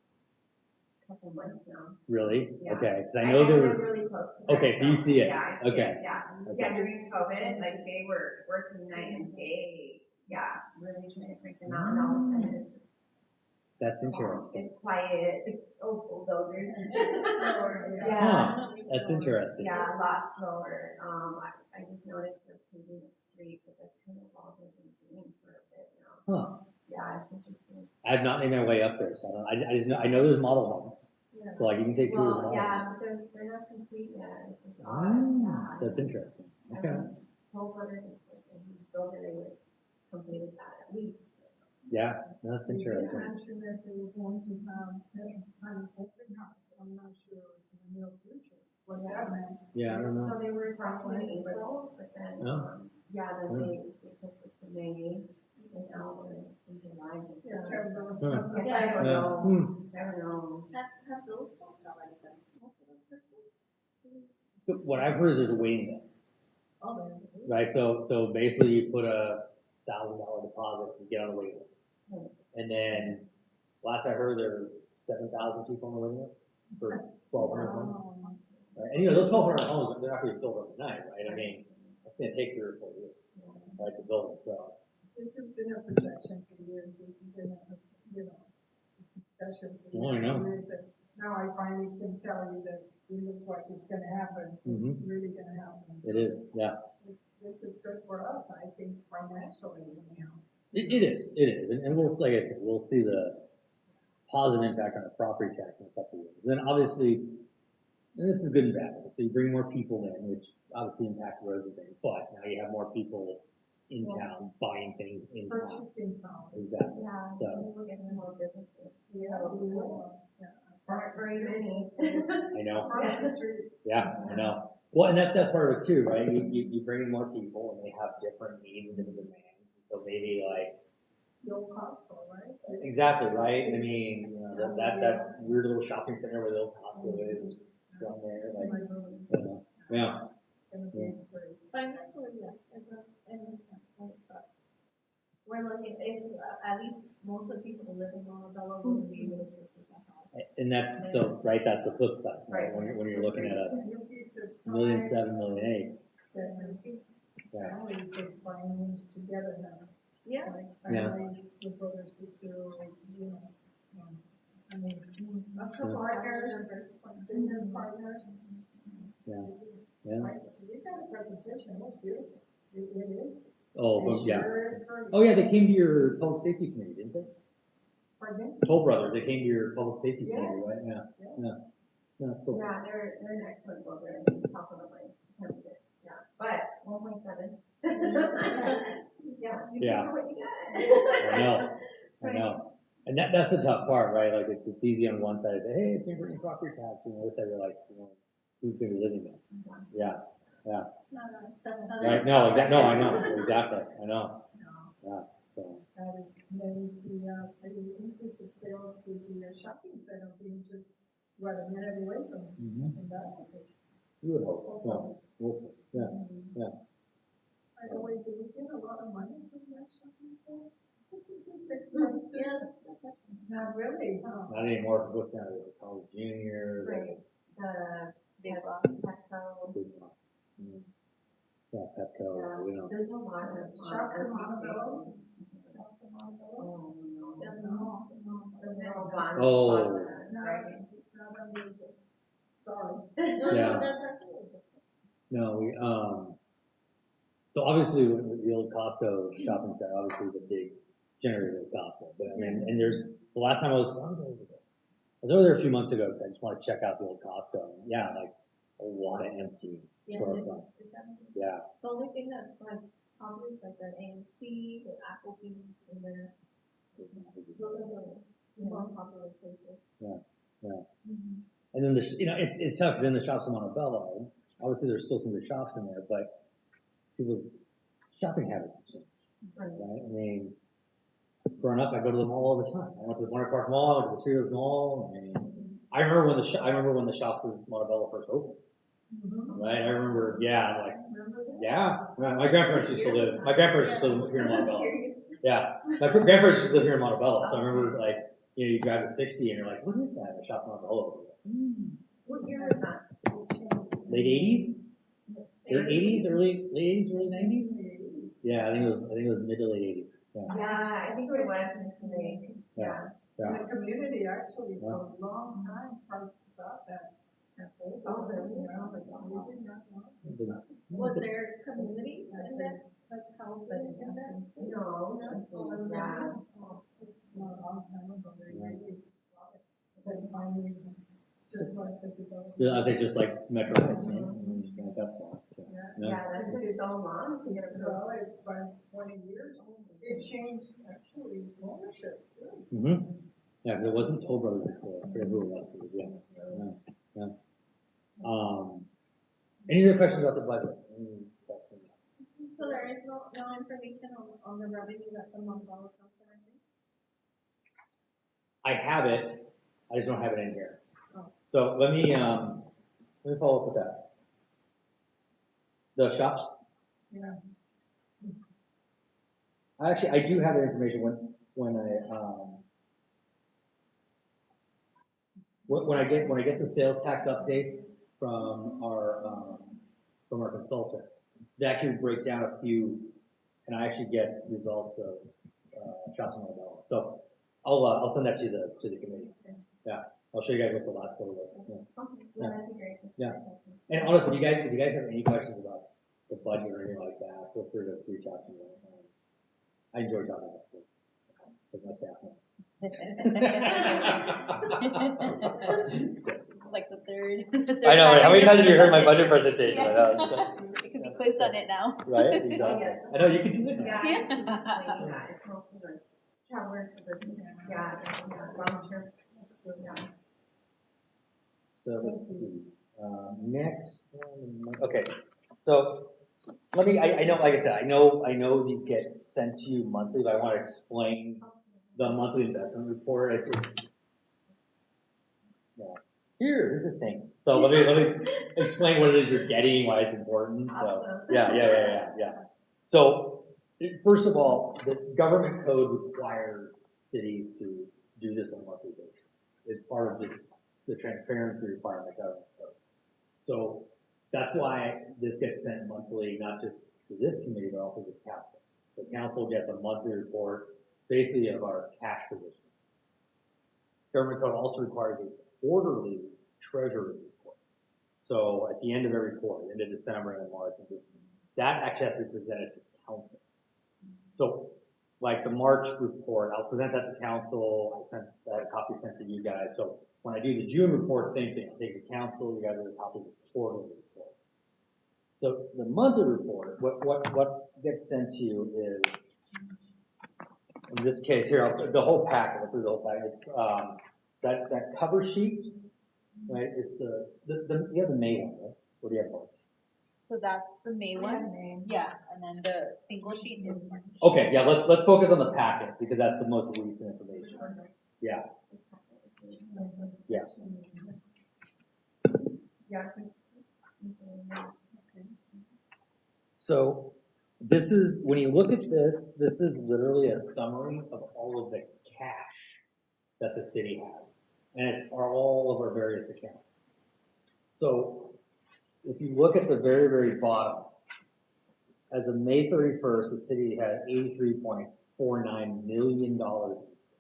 D: a couple months now.
A: Really?
D: Yeah.
A: Okay. Because I know there
D: live
A: were.
D: really close to
A: Okay,
D: them,
A: so you see it.
D: Yeah, I see
A: Okay.
D: it, yeah.
A: Okay.
D: Yeah, during COVID, like they were working night and day, yeah, really trying to crank them out, and all of a sudden it's just
A: That's
D: calm,
A: interesting.
D: it's quiet, it's bulldozers.
C: Yeah.
A: Huh. That's interesting.
D: Yeah, a lot slower. I just noticed they're paving the street, but that's kind of all they've been doing for a bit now.
A: Huh.
D: Yeah, it's interesting.
A: I have not made my way up there, so I just know, I know there's model homes.
D: Yeah.
A: So like you can take tours of
D: Well,
A: model
D: yeah,
A: homes.
D: but they're not complete yet. It's just
A: Oh, that's interesting. Okay.
D: Whole brother, and he's built it, they would completed that at least.
A: Yeah, that's
C: You
A: interesting.
C: mentioned that they were going to have an open house. I'm not sure in the near future what that meant.
A: Yeah, I don't know.
D: So they were talking in April, but then,
A: Oh.
D: yeah, then they pushed it to May, and now we're in July.
C: September.
A: Huh.
D: I don't
A: Yeah.
D: know,
A: Hmm.
D: I don't know.
B: Have those folks already done most of those purchases?
A: So what I've heard is there's a waiting list,
C: Oh, there.
A: right? So basically you put a $1,000 deposit to get on the waiting list.
D: Hmm.
A: And then last I heard there was 7,000 people on the waiting list for 1,200 homes. Right? And you know, those 1,200 homes, they're not going to be built overnight, right? I mean, it's going to take 3 or 4 years, right, to build it. So,
C: This has been a projection for years. This has been a, discussion for
A: Oh, I
C: years
A: know.
C: and years. And now I finally can tell you that it looks like it's gonna happen. It's really gonna happen.
A: it is, yeah.
C: This is good for us, I think, financially, anyhow.
A: It is. And we'll, like I said, we'll see the positive impact on the property tax in a couple of years. Then obviously, and this is good and bad. So you bring more people in, which obviously impacts roads and things, but now you have more people in town buying things in town.
C: Purchasing power.
A: Exactly.
D: Yeah,
A: So-
D: we're getting more businesses.
C: Yeah, we will. Yeah.
D: Not very many.
A: I know.
C: Across the street.
A: Yeah, I know. Well, and that's part of it too, right? You bring in more people and they have different needs and different demands. So maybe like,
C: The old Costco, right?
A: exactly, right? I mean, you know, that weird little shopping center where the old Costco is down there, like, you know, yeah.
C: Gonna be great.
B: Financially, yes, it makes sense, right, but we're looking, if, at least most of the people who live in Montebello will be able to purchase that house.
A: And that's, so, right, that's the flip side, right? When you're looking at a
C: You'll be surprised
A: $1.7 million,
C: that
A: yeah.
C: families are buying homes together now.
B: Yeah.
C: Like
A: Yeah.
C: families, your brother, sister, like, I mean,
B: Partners,
C: business partners.
A: Yeah. Yeah.
C: Right? These had a presentation, it was beautiful. It is.
E: Oh,
C: It
E: but yeah.
C: sure is pretty.
E: Oh, yeah, they came to your public safety committee, didn't they?
C: Pardon?
E: Toll Brothers, they came to your public safety committee,
C: Yes.
E: right? Yeah,
C: Yes.
E: yeah. Yeah, that's cool.
D: Yeah, they're an excellent builder, top of the line, candidate, yeah, but 1.7. Yeah. You
E: Yeah.
D: know what you got.
E: I know. And that's the tough part, right? Like, it's easy on one side to say, hey, it's gonna bring property tax, and the other side, you're like, who's gonna be living there? Yeah,
B: No, it's definitely.
E: right, no, I know, exactly, I know, yeah, so.
C: That is, then the increase in sales to the shopping center being just, what, a minute away from that location.
E: You would hope, yeah, yeah.
C: By the way, do we get a lot of money from that shopping center?
B: Yeah.
C: Not really, huh?
E: Not anymore, because what's down there, college junior,
D: Right, the
B: Big
D: Pet-
B: box.
D: Petco,
E: big lots. Yeah, Petco, you know.
D: there's a lot of.
C: Shops in Montebello? Shops in Montebello?
D: Oh, no.
B: Yeah,
C: No, no.
D: There's a whole bunch.
E: Oh.
C: It's not, it's not unusual. Sorry.
E: Yeah. No, so obviously with the old Costco shopping center, obviously the big generator was Costco, but I mean, and there's, the last time I was over there? I was over there a few months ago, because I just want to check out the old Costco, and yeah, like, a lot of empty storefronts, yeah.
B: The only thing that's like, probably is like an AMC, the Applebee's, and then those are the more popular places.
E: And then there's, it's tough, because in the shops in Montebello, obviously there's still some good shops in there, but people's shopping habits have changed, right? I mean, growing up, I go to the mall all the time. I went to the Winter Park Mall, I went to the Cerritos Mall. I mean, I remember when the shops in Montebello first opened. Right, I remember, yeah, like, yeah. My grandparents used to live here in Montebello. Yeah, my grandparents used to live here in Montebello, so I remember, like, you drive to 60 and you're like, what is that? A shop in Montebello.
D: What year was that?
E: Late 80s? Late 80s, early 90s? Yeah, I think it was mid to late 80s. Yeah.
D: Yeah, I think it was in
E: Yeah.
C: And the community actually for a long time tried to stop that.
D: Oh, really?
C: We did not know.
B: Was there community in that, like housing in that?
D: No, yeah.
C: It's not a long time ago, they really stopped it. Then finally, just like the development.
E: I was like, just like Metro Heights, right? Like that far. So,
D: Yeah, that took so long to get approved.
C: Well, it's been 20 years. It changed actually ownership. Too.
E: Yeah, because it wasn't Toll Brothers before. I forget who it was. Yeah. Any other questions about the budget?
B: So there is no information on the revenue that the Montebello comes in, I think?
E: I have it. I just don't have it in here.
B: Oh.
E: So let me follow up with that. The shops.
C: Yeah.
E: Actually, I do have that information when I get the sales tax updates from our consultant. They actually break down a few, and I actually get results of shops in Montebello. So I'll send that to the committee. Yeah, I'll show you guys what the last quarter was. Yeah.
D: Okay, yeah, that'd be great.
E: Yeah. And honestly, if you guys have any questions about the budget or anything like that, feel free to reach out to me. I enjoy talking about this with my staff members.
F: Like the third.
E: I know, right? How many times have you heard my budget presentation? I know.
F: It could be quizzed on it now.
E: Right, exactly. I know, you can do that.
D: Yeah.
F: Yeah.
D: Yeah, it's mostly like travelers, yeah, long term. Yeah.
E: So let's see, next one, okay, so let me, I know, like I said, I know these get sent to you monthly, but I want to explain the monthly investment report. Here's this thing. So let me explain what it is you're getting, why it's important. So
D: Awesome.
E: yeah. So first of all, the government code requires cities to do this on a monthly basis. It's part of the transparency requirement of the government code. So that's why this gets sent monthly, not just to this committee, but also to council. So council gets a monthly report, basically of our cash position. Government code also requires a quarterly treasury report. So at the end of every quarter, end of December and March, that actually has to be presented to council. So like the March report, I'll present that to council. I sent that copy sent to you guys. So when I do the June report, same thing. I take it to council, you guys are the copy of the quarterly report. So the monthly report, what gets sent to you is, in this case here, the whole packet, through the whole packet, it's that cover sheet, right? It's you have the May one, right? Or do you have March?
F: So that's the May one, yeah, and then the single sheet is March.
E: Okay, yeah, let's focus on the packet because that's the most recent information. Yeah. Yeah.
C: Yeah.
E: So this is, when you look at this, this is literally a summary of all of the cash that the city has. And it's all of our various accounts. So if you look at the very, very bottom, as of May 31st, the city had $83.49 million in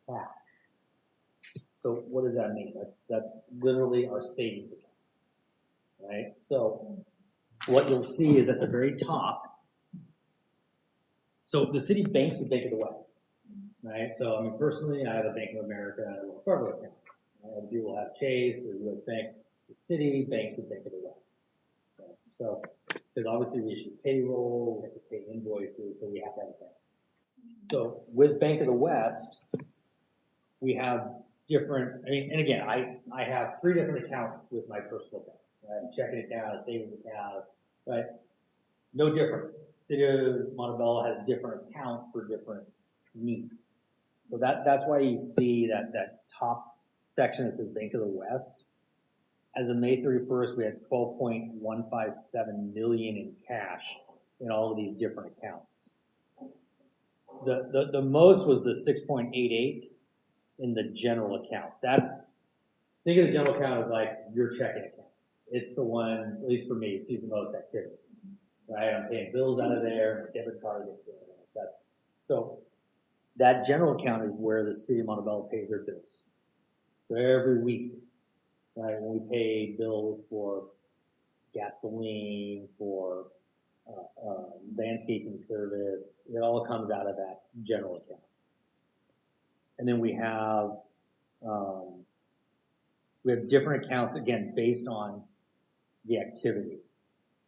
E: cash. So what does that mean? That's literally our savings accounts, right? So what you'll see is at the very top, so the city banks with Bank of the West, right? So I mean, personally, I have a Bank of America and a Wells Fargo account. Other people have Chase or US Bank. The city banks with Bank of the West. Right? So, because obviously we issue payroll, we have to pay invoices, so we have to have a bank. So with Bank of the West, we have different, I mean, and again, I have 3 different accounts with my personal bank. Right? A checking account, a savings account, right? No different. City of Montebello has different accounts for different needs. So that's why you see that top section that says Bank of the West. As of May 31st, we had $12.157 million in cash in all of these different accounts. The most was the 6.88 in the general account. Think of the general account as like your checking account. It's the one, at least for me, sees the most activity, right? I'm paying bills out of there, my debit card gets there. So that general account is where the city of Montebello pays their bills. So every week, right, when we pay bills for gasoline, for landscaping service, it all comes out of that general account. And then we have different accounts, again, based on the activity.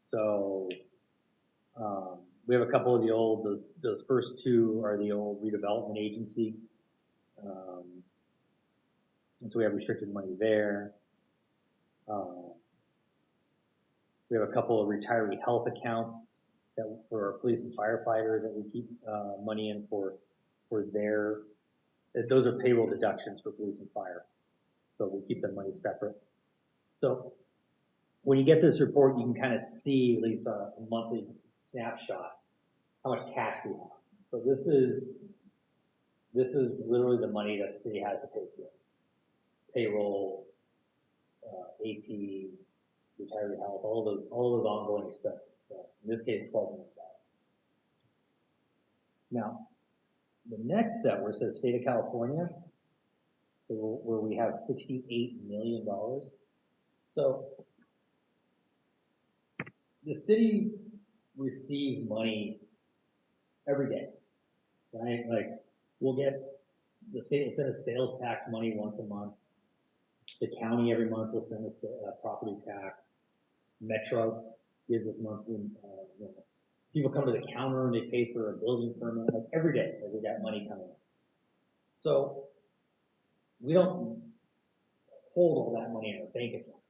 E: So we have a couple of the old, those first 2 are the old redevelopment agency. And so we have restricted money there. We have a couple of retiree health accounts that for our police and firefighters that we keep money in for their, those are payroll deductions for police and fire. So we keep the money separate. So when you get this report, you can kind of see at least a monthly snapshot how much cash we have. So this is literally the money that the city has to pay for this. Payroll, AP, retiree health, all those ongoing expenses. So in this case, $12 million. Now, the next set where it says State of California, where we have $68 million. So the city receives money every day, right? Like we'll get, the state will send us sales tax money once a month. The county every month will send us property tax. Metro gives us monthly, people come to the counter and they pay for a building permit, like every day, like we got money coming in. So we don't hold all that money in our bank account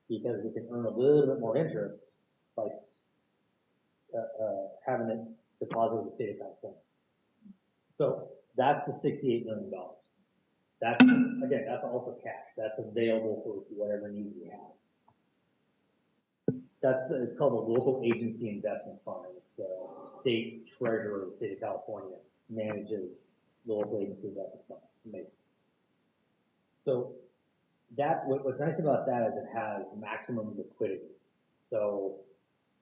E: because we can earn a little bit more interest by having it deposited in the state of California. So that's the $68 million. That's, again, that's also cash. That's available for whatever needs we have. It's called the Local Agency Investment Fund. It's the state treasurer of the state of California manages the Local Agency Investment Fund. So what's nice about that is it has maximum liquidity. So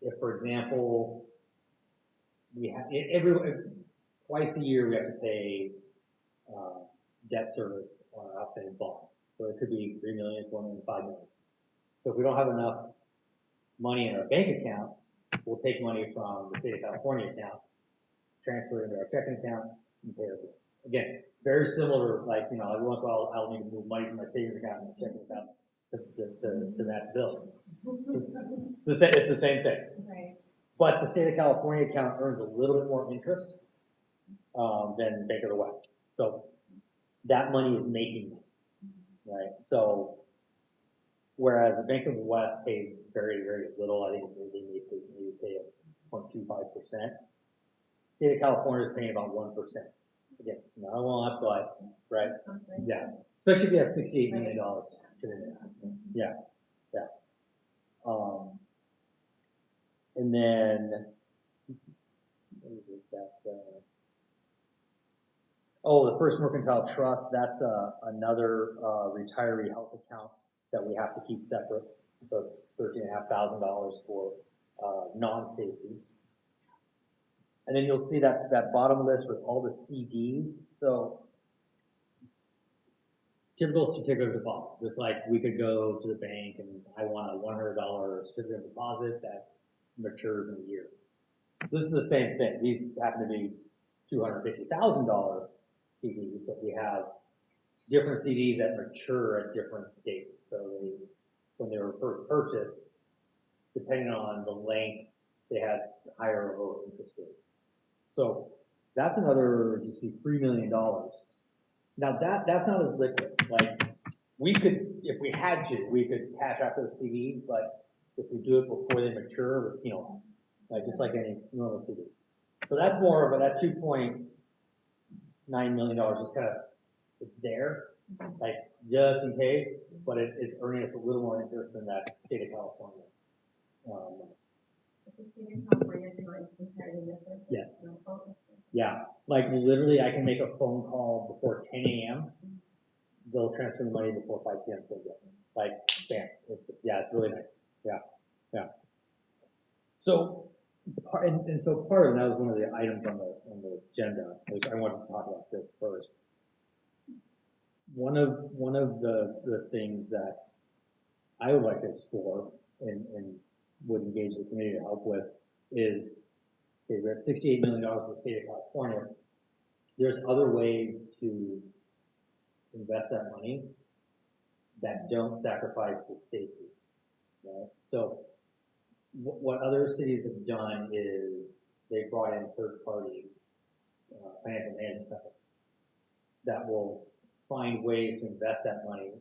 E: if, for example, we have twice a year we have to pay debt service on our outstanding bonds. So it could be $3 million, $4 million, $5 million. So if we don't have enough money in our bank account, we'll take money from the state of California account, transfer it into our checking account, and pay our bills. Again, very similar, like, you know, every once in a while, I'll need to move money from my savings account and my checking account to match bills. It's the same thing.
D: Right.
E: But the state of California account earns a little bit more interest than Bank of the West. So that money is making money, right? So whereas the Bank of the West pays very, very little, I think they maybe pay 0.25%. State of California is paying about 1%. Again, not a lot, but right,
D: Something.
E: yeah. Especially if you have $68 million sitting there. Yeah, yeah. And then, what is it that, oh, the First Mercantile Trust, that's another retiree health account that we have to keep separate. So $13,500 for non-safety. And then you'll see that bottom list with all the CDs. So typical certificate of deposit, just like we could go to the bank and I want a $100 certificate of deposit that matures in a year. This is the same thing. These happen to be $250,000 CDs, but we have different CDs that mature at different dates. So when they were first purchased, depending on the length, they had higher or lower interest rates. So that's another, you see, $3 million. Now that's not as liquid. Like we could, if we had to, we could cash out those CDs, but if we do it before they mature, we're penalized, like just like any normal CD. So that's more of a, that $2.9 million is kind of, it's there, like just in case, but it's earning us a little more interest than that state of California.
D: The state of California is like entirely different.
E: Yes.
D: No.
E: Yeah, like literally I can make a phone call before 10 a.m. They'll transfer the money before 5 p.m. So good. Like, bam. It's really nice. Yeah, yeah. So, so part of that was one of the items on the agenda. I wanted to talk about this first. One of the things that I would like to explore and would engage the committee to help with is, okay, we have $68 million in the state of California. There's other ways to invest that money that don't sacrifice the safety, right? So what other cities have done is they brought in third-party financial management companies that will find ways to invest that money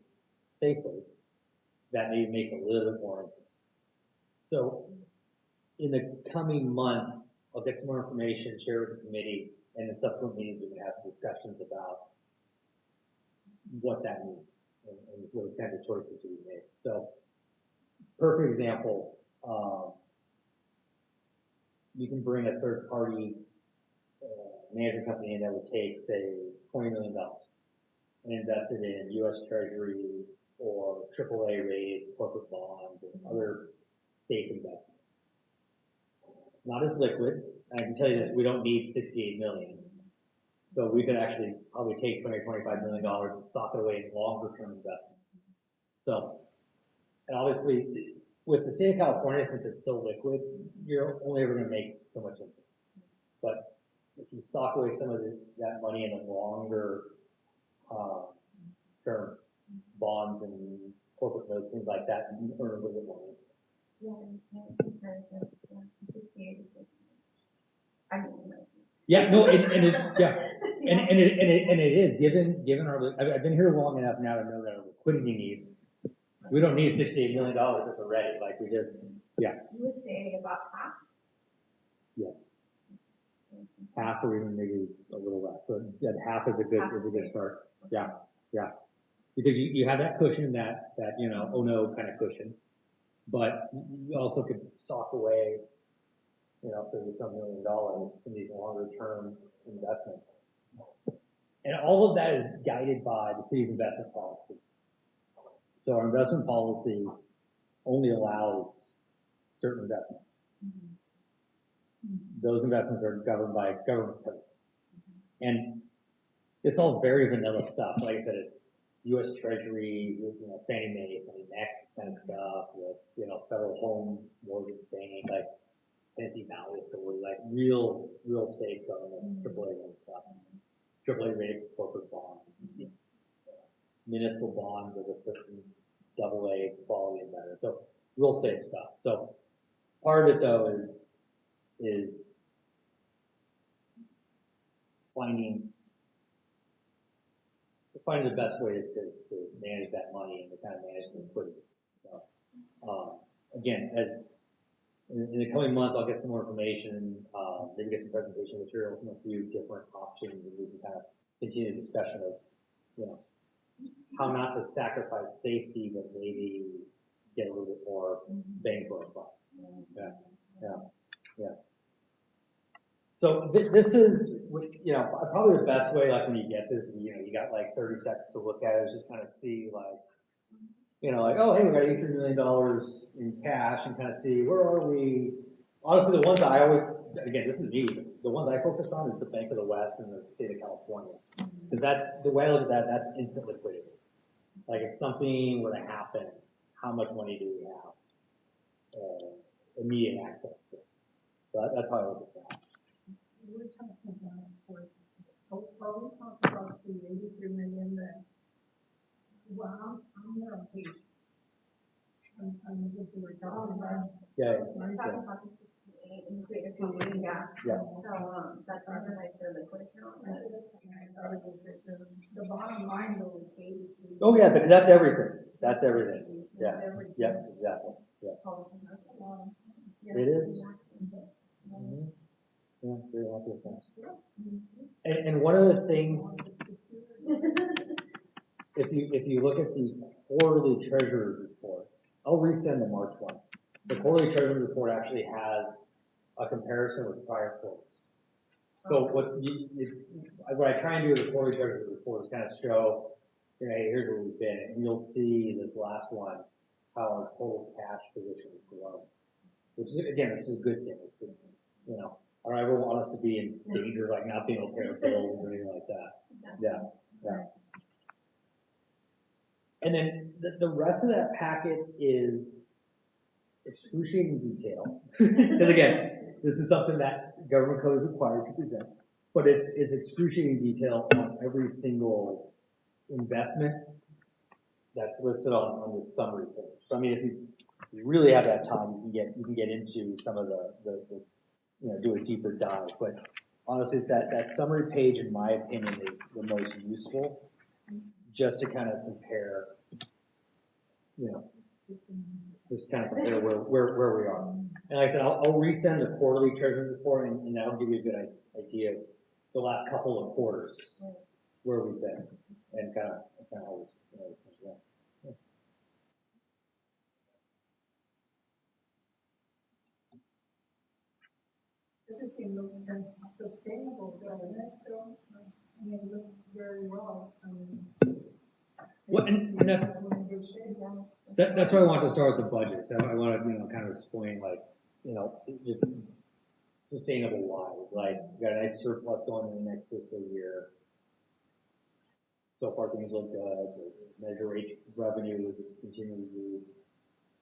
E: safely that maybe make a little bit more interest. So in the coming months, I'll get some more information, share with the committee, and in subsequent meetings we can have discussions about what that means and what kind of choices do we make. So, perfect example, you can bring a third-party management company in that would take, say, $20 million and invest it in U.S. Treasuries or AAA rated corporate bonds or other safe investments. Not as liquid, and I can tell you this, we don't need 68 million. So we could actually probably take $25 million and sock it away in longer term investments. So, and obviously with the state of California, since it's so liquid, you're only ever going to make so much interest. But if you sock away some of that money in a longer term bonds and corporate notes, things like that, you earn a little bit more interest. Yeah, no, and it's, yeah, and it is, given our, I've been here long enough now to know that our liquidity needs, we don't need $68 million if we're ready, like we just, yeah.
D: You would say about half?
E: Yeah. Half or even maybe a little less, but that half is a good start. Yeah, yeah. Because you have that cushion, that you know, oh no kind of cushion, but you also could sock away, you know, $30-some million in these longer term investments. And all of that is guided by the city's investment policy. So our investment policy only allows certain investments. Those investments are governed by government code. And it's all very vanilla stuff. Like I said, it's U.S. Treasury, you know, Fannie Mae, Fannie Mac, kind of stuff, with, you know, Federal Home Mortgage Bank, like Tennessee Valley Authority, like real safe government, AAA and stuff. AAA rated corporate bonds, municipal bonds of a certain AA quality and better. So real safe stuff. So part of it though is finding the best way to manage that money and to kind of manage the liquidity. So again, as in the coming months, I'll get some more information, maybe get some presentation material from a few different options, and we can kind of continue the discussion of, you know, how not to sacrifice safety, but maybe get a little bit more bang for our buck. Yeah. So this is, you know, probably the best way, like when you get this, you know, you got like 30 seconds to look at it, is just kind of see like, you know, like, oh, hey, we got $83 million in cash, and kind of see where are we. Honestly, the ones that I always, again, this is me, the ones I focus on is the Bank of the West and the state of California. Because that, the way I look at that, that's instant liquidity. Like if something were to happen, how much money do we have? Immediate access to. So that's how I look at that.
C: We're talking about, of course, we talked about the 83 million that, well, I'm not on page. I'm just we're talking about.
E: Yeah.
D: We're talking about the 68 and 68, yeah.
E: Yeah.
D: So, that's not like the liquid account, but
C: The bottom line though is 83.
E: Oh yeah, because that's everything. That's everything. Yeah.
C: Everything.
E: Yeah. Exactly. Yeah. It is. Mm-hmm. Yeah. Very happy with that. And one of the things, if you look at the quarterly treasury report, I'll resend the March one. The quarterly treasury report actually has a comparison with prior quarters. So what I try and do with the quarterly treasury report is kind of show, you know, hey, here's where we've been, and you'll see this last one how our total cash position has grown, which is, again, it's a good thing. It's you know, I don't ever want us to be in danger, like not being able to pay our bills or anything like that. Yeah. And then the rest of that packet is excruciating detail. Because again, this is something that government code is required to present, but it's excruciating detail on every single investment that's listed on the summary page. So I mean, if you really have that time, you can get into some of the you know, do a deeper dive. But honestly, it's that summary page, in my opinion, is the most useful, just to kind of compare, you know, just kind of compare where we are. And like I said, I'll resend the quarterly treasury report, and that'll give you a good idea of the last couple of quarters where we've been, and kind of always, you know, yeah.
C: Everything looks sustainable, doesn't it? So, I mean, it looks very well.
E: Well, and that's why I wanted to start with the budget. So I want to, you know, kind of explain, like, you know, just sustainable wise. Like, we got a nice surplus going in the next fiscal year. So far, things look good. The measure rate revenue is continuing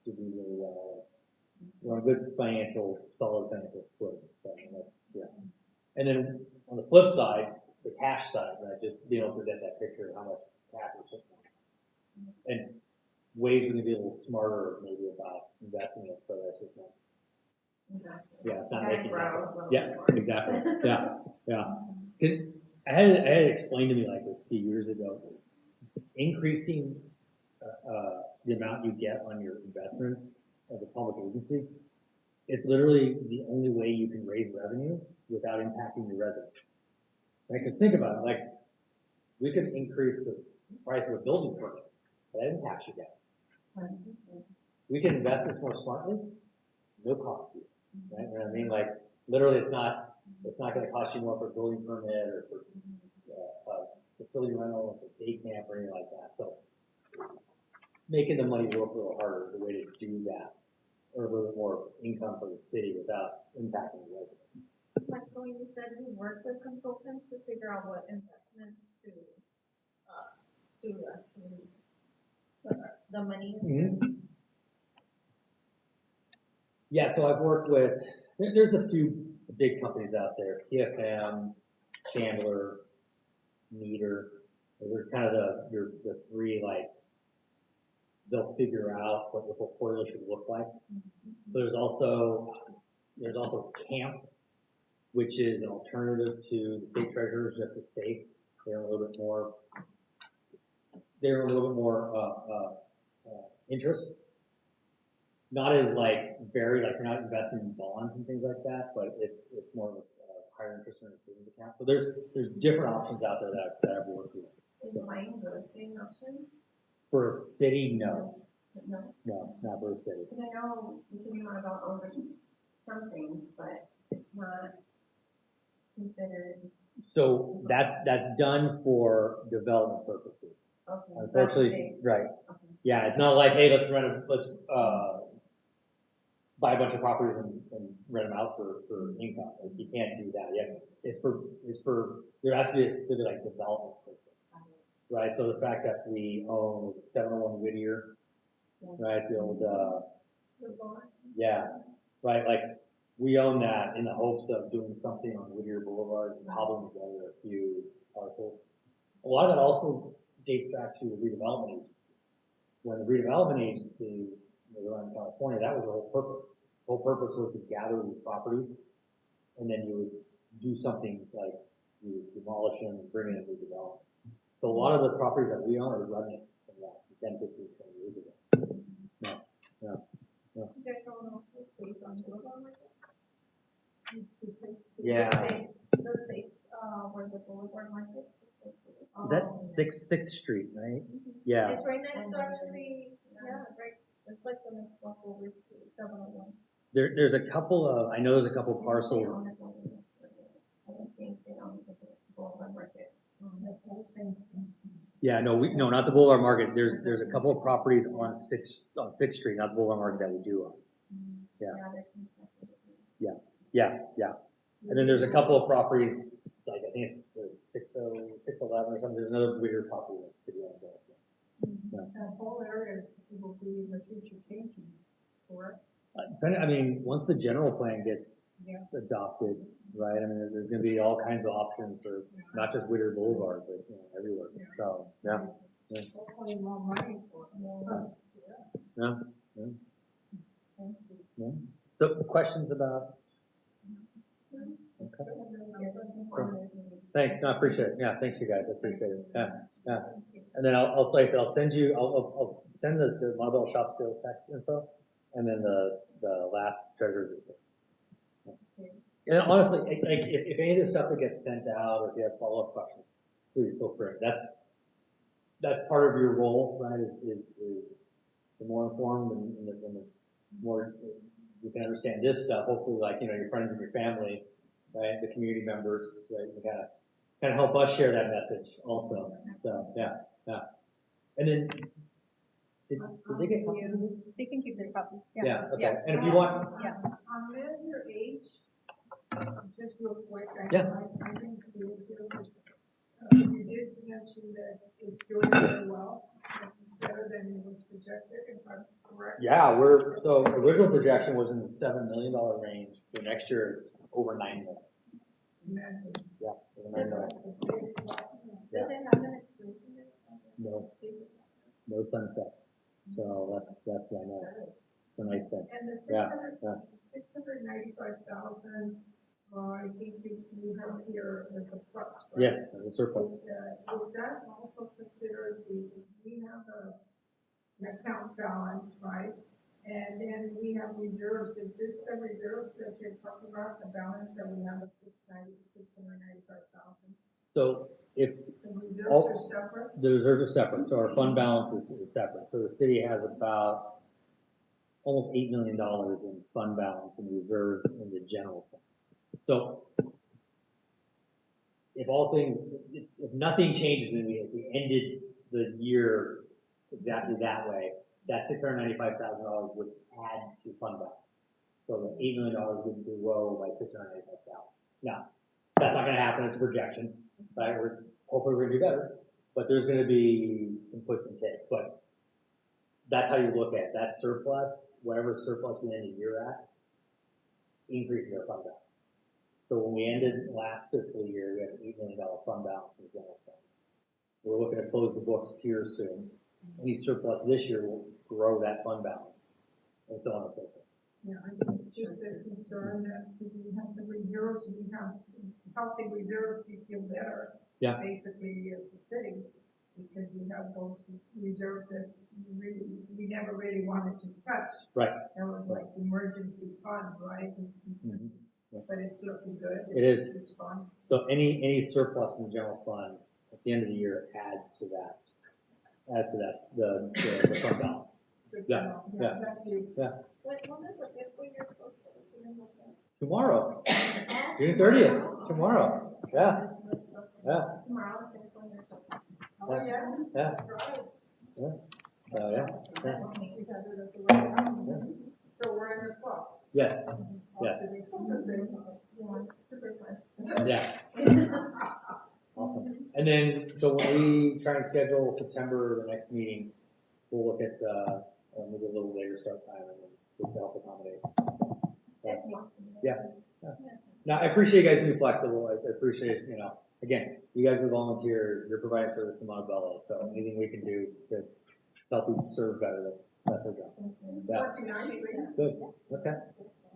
E: to do really well. We're on a good solid financial footing. So that's, yeah. And then on the flip side, the cash side, right? Just being able to present that picture of how much cash we're sitting on, and ways we can be a little smarter maybe about investing it. So that's just not.
D: Exactly.
E: Yeah, it's not
D: Gotta
E: making.
D: grow.
E: Yeah, exactly. Yeah. Because I had it explained to me like this a few years ago. Increasing the amount you get on your investments as a public agency, it's literally the only way you can raise revenue without impacting your residents. Right? Because think about it, like, we could increase the price of a building permit, but that impacts you guys. We can invest this more smartly, no cost to you. Right? You know what I mean? Like, literally, it's not going to cost you more for a building permit or for facility rental, or for day camp or anything like that. So, making the money work a little harder is the way to do that, or a little bit more income for the city without impacting the residents.
B: Like when you said we work with consultants to figure out what investments to actually put the money into.
E: Yeah, so I've worked with, there's a few big companies out there, PFM, Chandler, Meter. Those are kind of the three, like, they'll figure out what the portfolio should look like. There's also Camp, which is an alternative to the state treasurers, just as safe. They're a little bit more interest. Not as like very, like you're not investing in bonds and things like that, but it's more of a higher interest in a savings account. So there's different options out there that I've worked with.
D: Is mine real estate an option?
E: For a city, no,
D: No,
E: not for a city.
D: because I know we can talk about over some things, but it's not considered,
E: So that's done for development purposes.
D: okay.
E: Unfortunately, right.
D: Okay.
E: Yeah, it's not like, hey, let's buy a bunch of properties and rent them out for income. Like, you can't do that. Yeah, it's for, there has to be a specific like development purpose, right? So the fact that we own, was it 701 Whittier, right? The old, yeah, right, like, we own that in the hopes of doing something on Whittier Boulevard and cobbling together a few parcels. A lot of that also dates back to the redevelopment agency. When the redevelopment agency was around in California, that was the whole purpose. The whole purpose was to gather these properties, and then you would do something like you would demolish them and bring in a new development. So a lot of the properties that we own are remnants from that 10, 15, 20 years ago.
B: There's also space on Boulevard Market.
E: Yeah.
B: The space, where the Boulevard Market.
E: Is that Sixth Street, right? Yeah.
B: It's right next to actually, yeah, right, it's like the next block over to 701.
E: There's a couple of, I know there's a couple of parcels.
D: I don't think they own the Boulevard Market.
E: Yeah, no, not the Boulevard Market. There's a couple of properties on Sixth Street, not the Boulevard Market, that we do own. Yeah. Yeah. And then there's a couple of properties, like I think it's 611 or something. There's another weird property that the city owns also.
C: That whole area will be in the future changing, correct?
E: I mean, once the general plan gets adopted, right? I mean, there's going to be all kinds of options for not just Whittier Boulevard, but everywhere. So
C: Hopefully more money for us.
E: Yeah. So questions about? Okay. Thanks. No, I appreciate it. Yeah, thanks you guys. I appreciate it. Yeah. And then I'll send you. I'll send the Montebello shop sales tax info, and then the last treasurer's report. And honestly, like if any of the stuff that gets sent out, or if you have follow-up questions, please go for it. That's part of your role, right? Is the more informed and the more you can understand this stuff. Hopefully, like your friends and your family, right? The community members, right? You kind of help us share that message also. So yeah. And then did they get copies of this?
F: They can keep their copies.
E: Yeah. Okay. And if you want,
C: Unless your age, just real quick, I didn't see it here, but you did mention that it's doing very well, better than it was projected, if I'm correct.
E: yeah, so original projection was in the $7 million range. For next year, it's over $9 million. Yeah, over $9 million.
B: Does it have an expiration date?
E: No sunset. So that's I know. It's a nice thing.
C: And the 695,000, I think you have here as a plus, right?
E: Yes, as a surplus.
C: Is that also considered we have an account balance, right? And then we have reserves. Is this the reserves that you're talking about, the balance that we have of 695,000?
E: So if
C: The reserves are separate?
E: the reserves are separate, so our fund balance is separate. So the city has about almost $8 million in fund balance and reserves in the general fund. So if nothing changes and we ended the year exactly that way, that $695,000 would add to fund balance. So the $8 million would grow by $695,000. Now, that's not going to happen. It's a projection, right? Hopefully we're going to do better, but there's going to be some puts and takes. But that's how you look at it. That surplus, whatever surplus we end the year at, increasing our fund balance. So when we ended last fiscal year, we had an $8 million fund balance in the general fund. We're looking to close the books here soon. Any surplus this year will grow that fund balance, and so on and so forth.
C: Yeah, I think it's just a concern that we have the reserves, we have healthy reserves, you feel better.
E: Yeah.
C: Basically, as a city, because you have those reserves that we never really wanted to touch.
E: Right.
C: That was like emergency fund, right?
E: Mhm.
C: But it's looking good.
E: It is.
C: It's fun.
E: So any surplus in the general fund at the end of the year adds to that, the fund balance.
C: Good
E: Yeah,
C: to know.
E: yeah.
C: Thank you.
B: When is the fiscal year supposed to?
E: Tomorrow, June 30th, tomorrow. Yeah, yeah,
B: Tomorrow, fiscal year.
C: Oh, yeah?
E: yeah,
C: That's right.
E: yeah.
C: Because of the way, so we're in the plus.
E: Yes, yes, yeah. Awesome. And then, so when we try and schedule September, the next meeting, we'll look at, maybe a little later start time and then we can help accommodate. Yeah. Now, I appreciate you guys being flexible. I appreciate, again, you guys are volunteers, you're providing service in Montebello, so anything we can do to help you serve better, that's our job.
C: It's
E: Yeah.
C: working nicely.
E: Good, okay,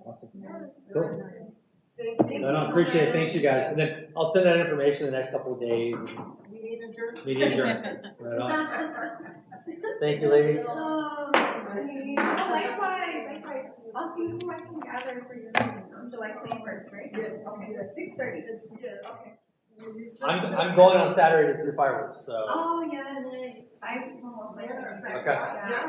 E: awesome.
C: Very
E: Cool.
C: nice. Thank you.
E: No, appreciate it, thanks you guys, and then I'll send that information in the next couple of days.
C: We need a jerk.
E: Meeting adjourned. Right on. Thank you, ladies.
B: Likewise. I'll see who I can gather for your meeting on July 21st, right?
C: Yes.
B: Okay,
C: Yes.
B: 6:30.
C: Yes.
B: Okay.
E: I'm going on Saturday to see the fireworks, so.
B: Oh, yeah, nice. I just.
E: Okay.
B: Yeah.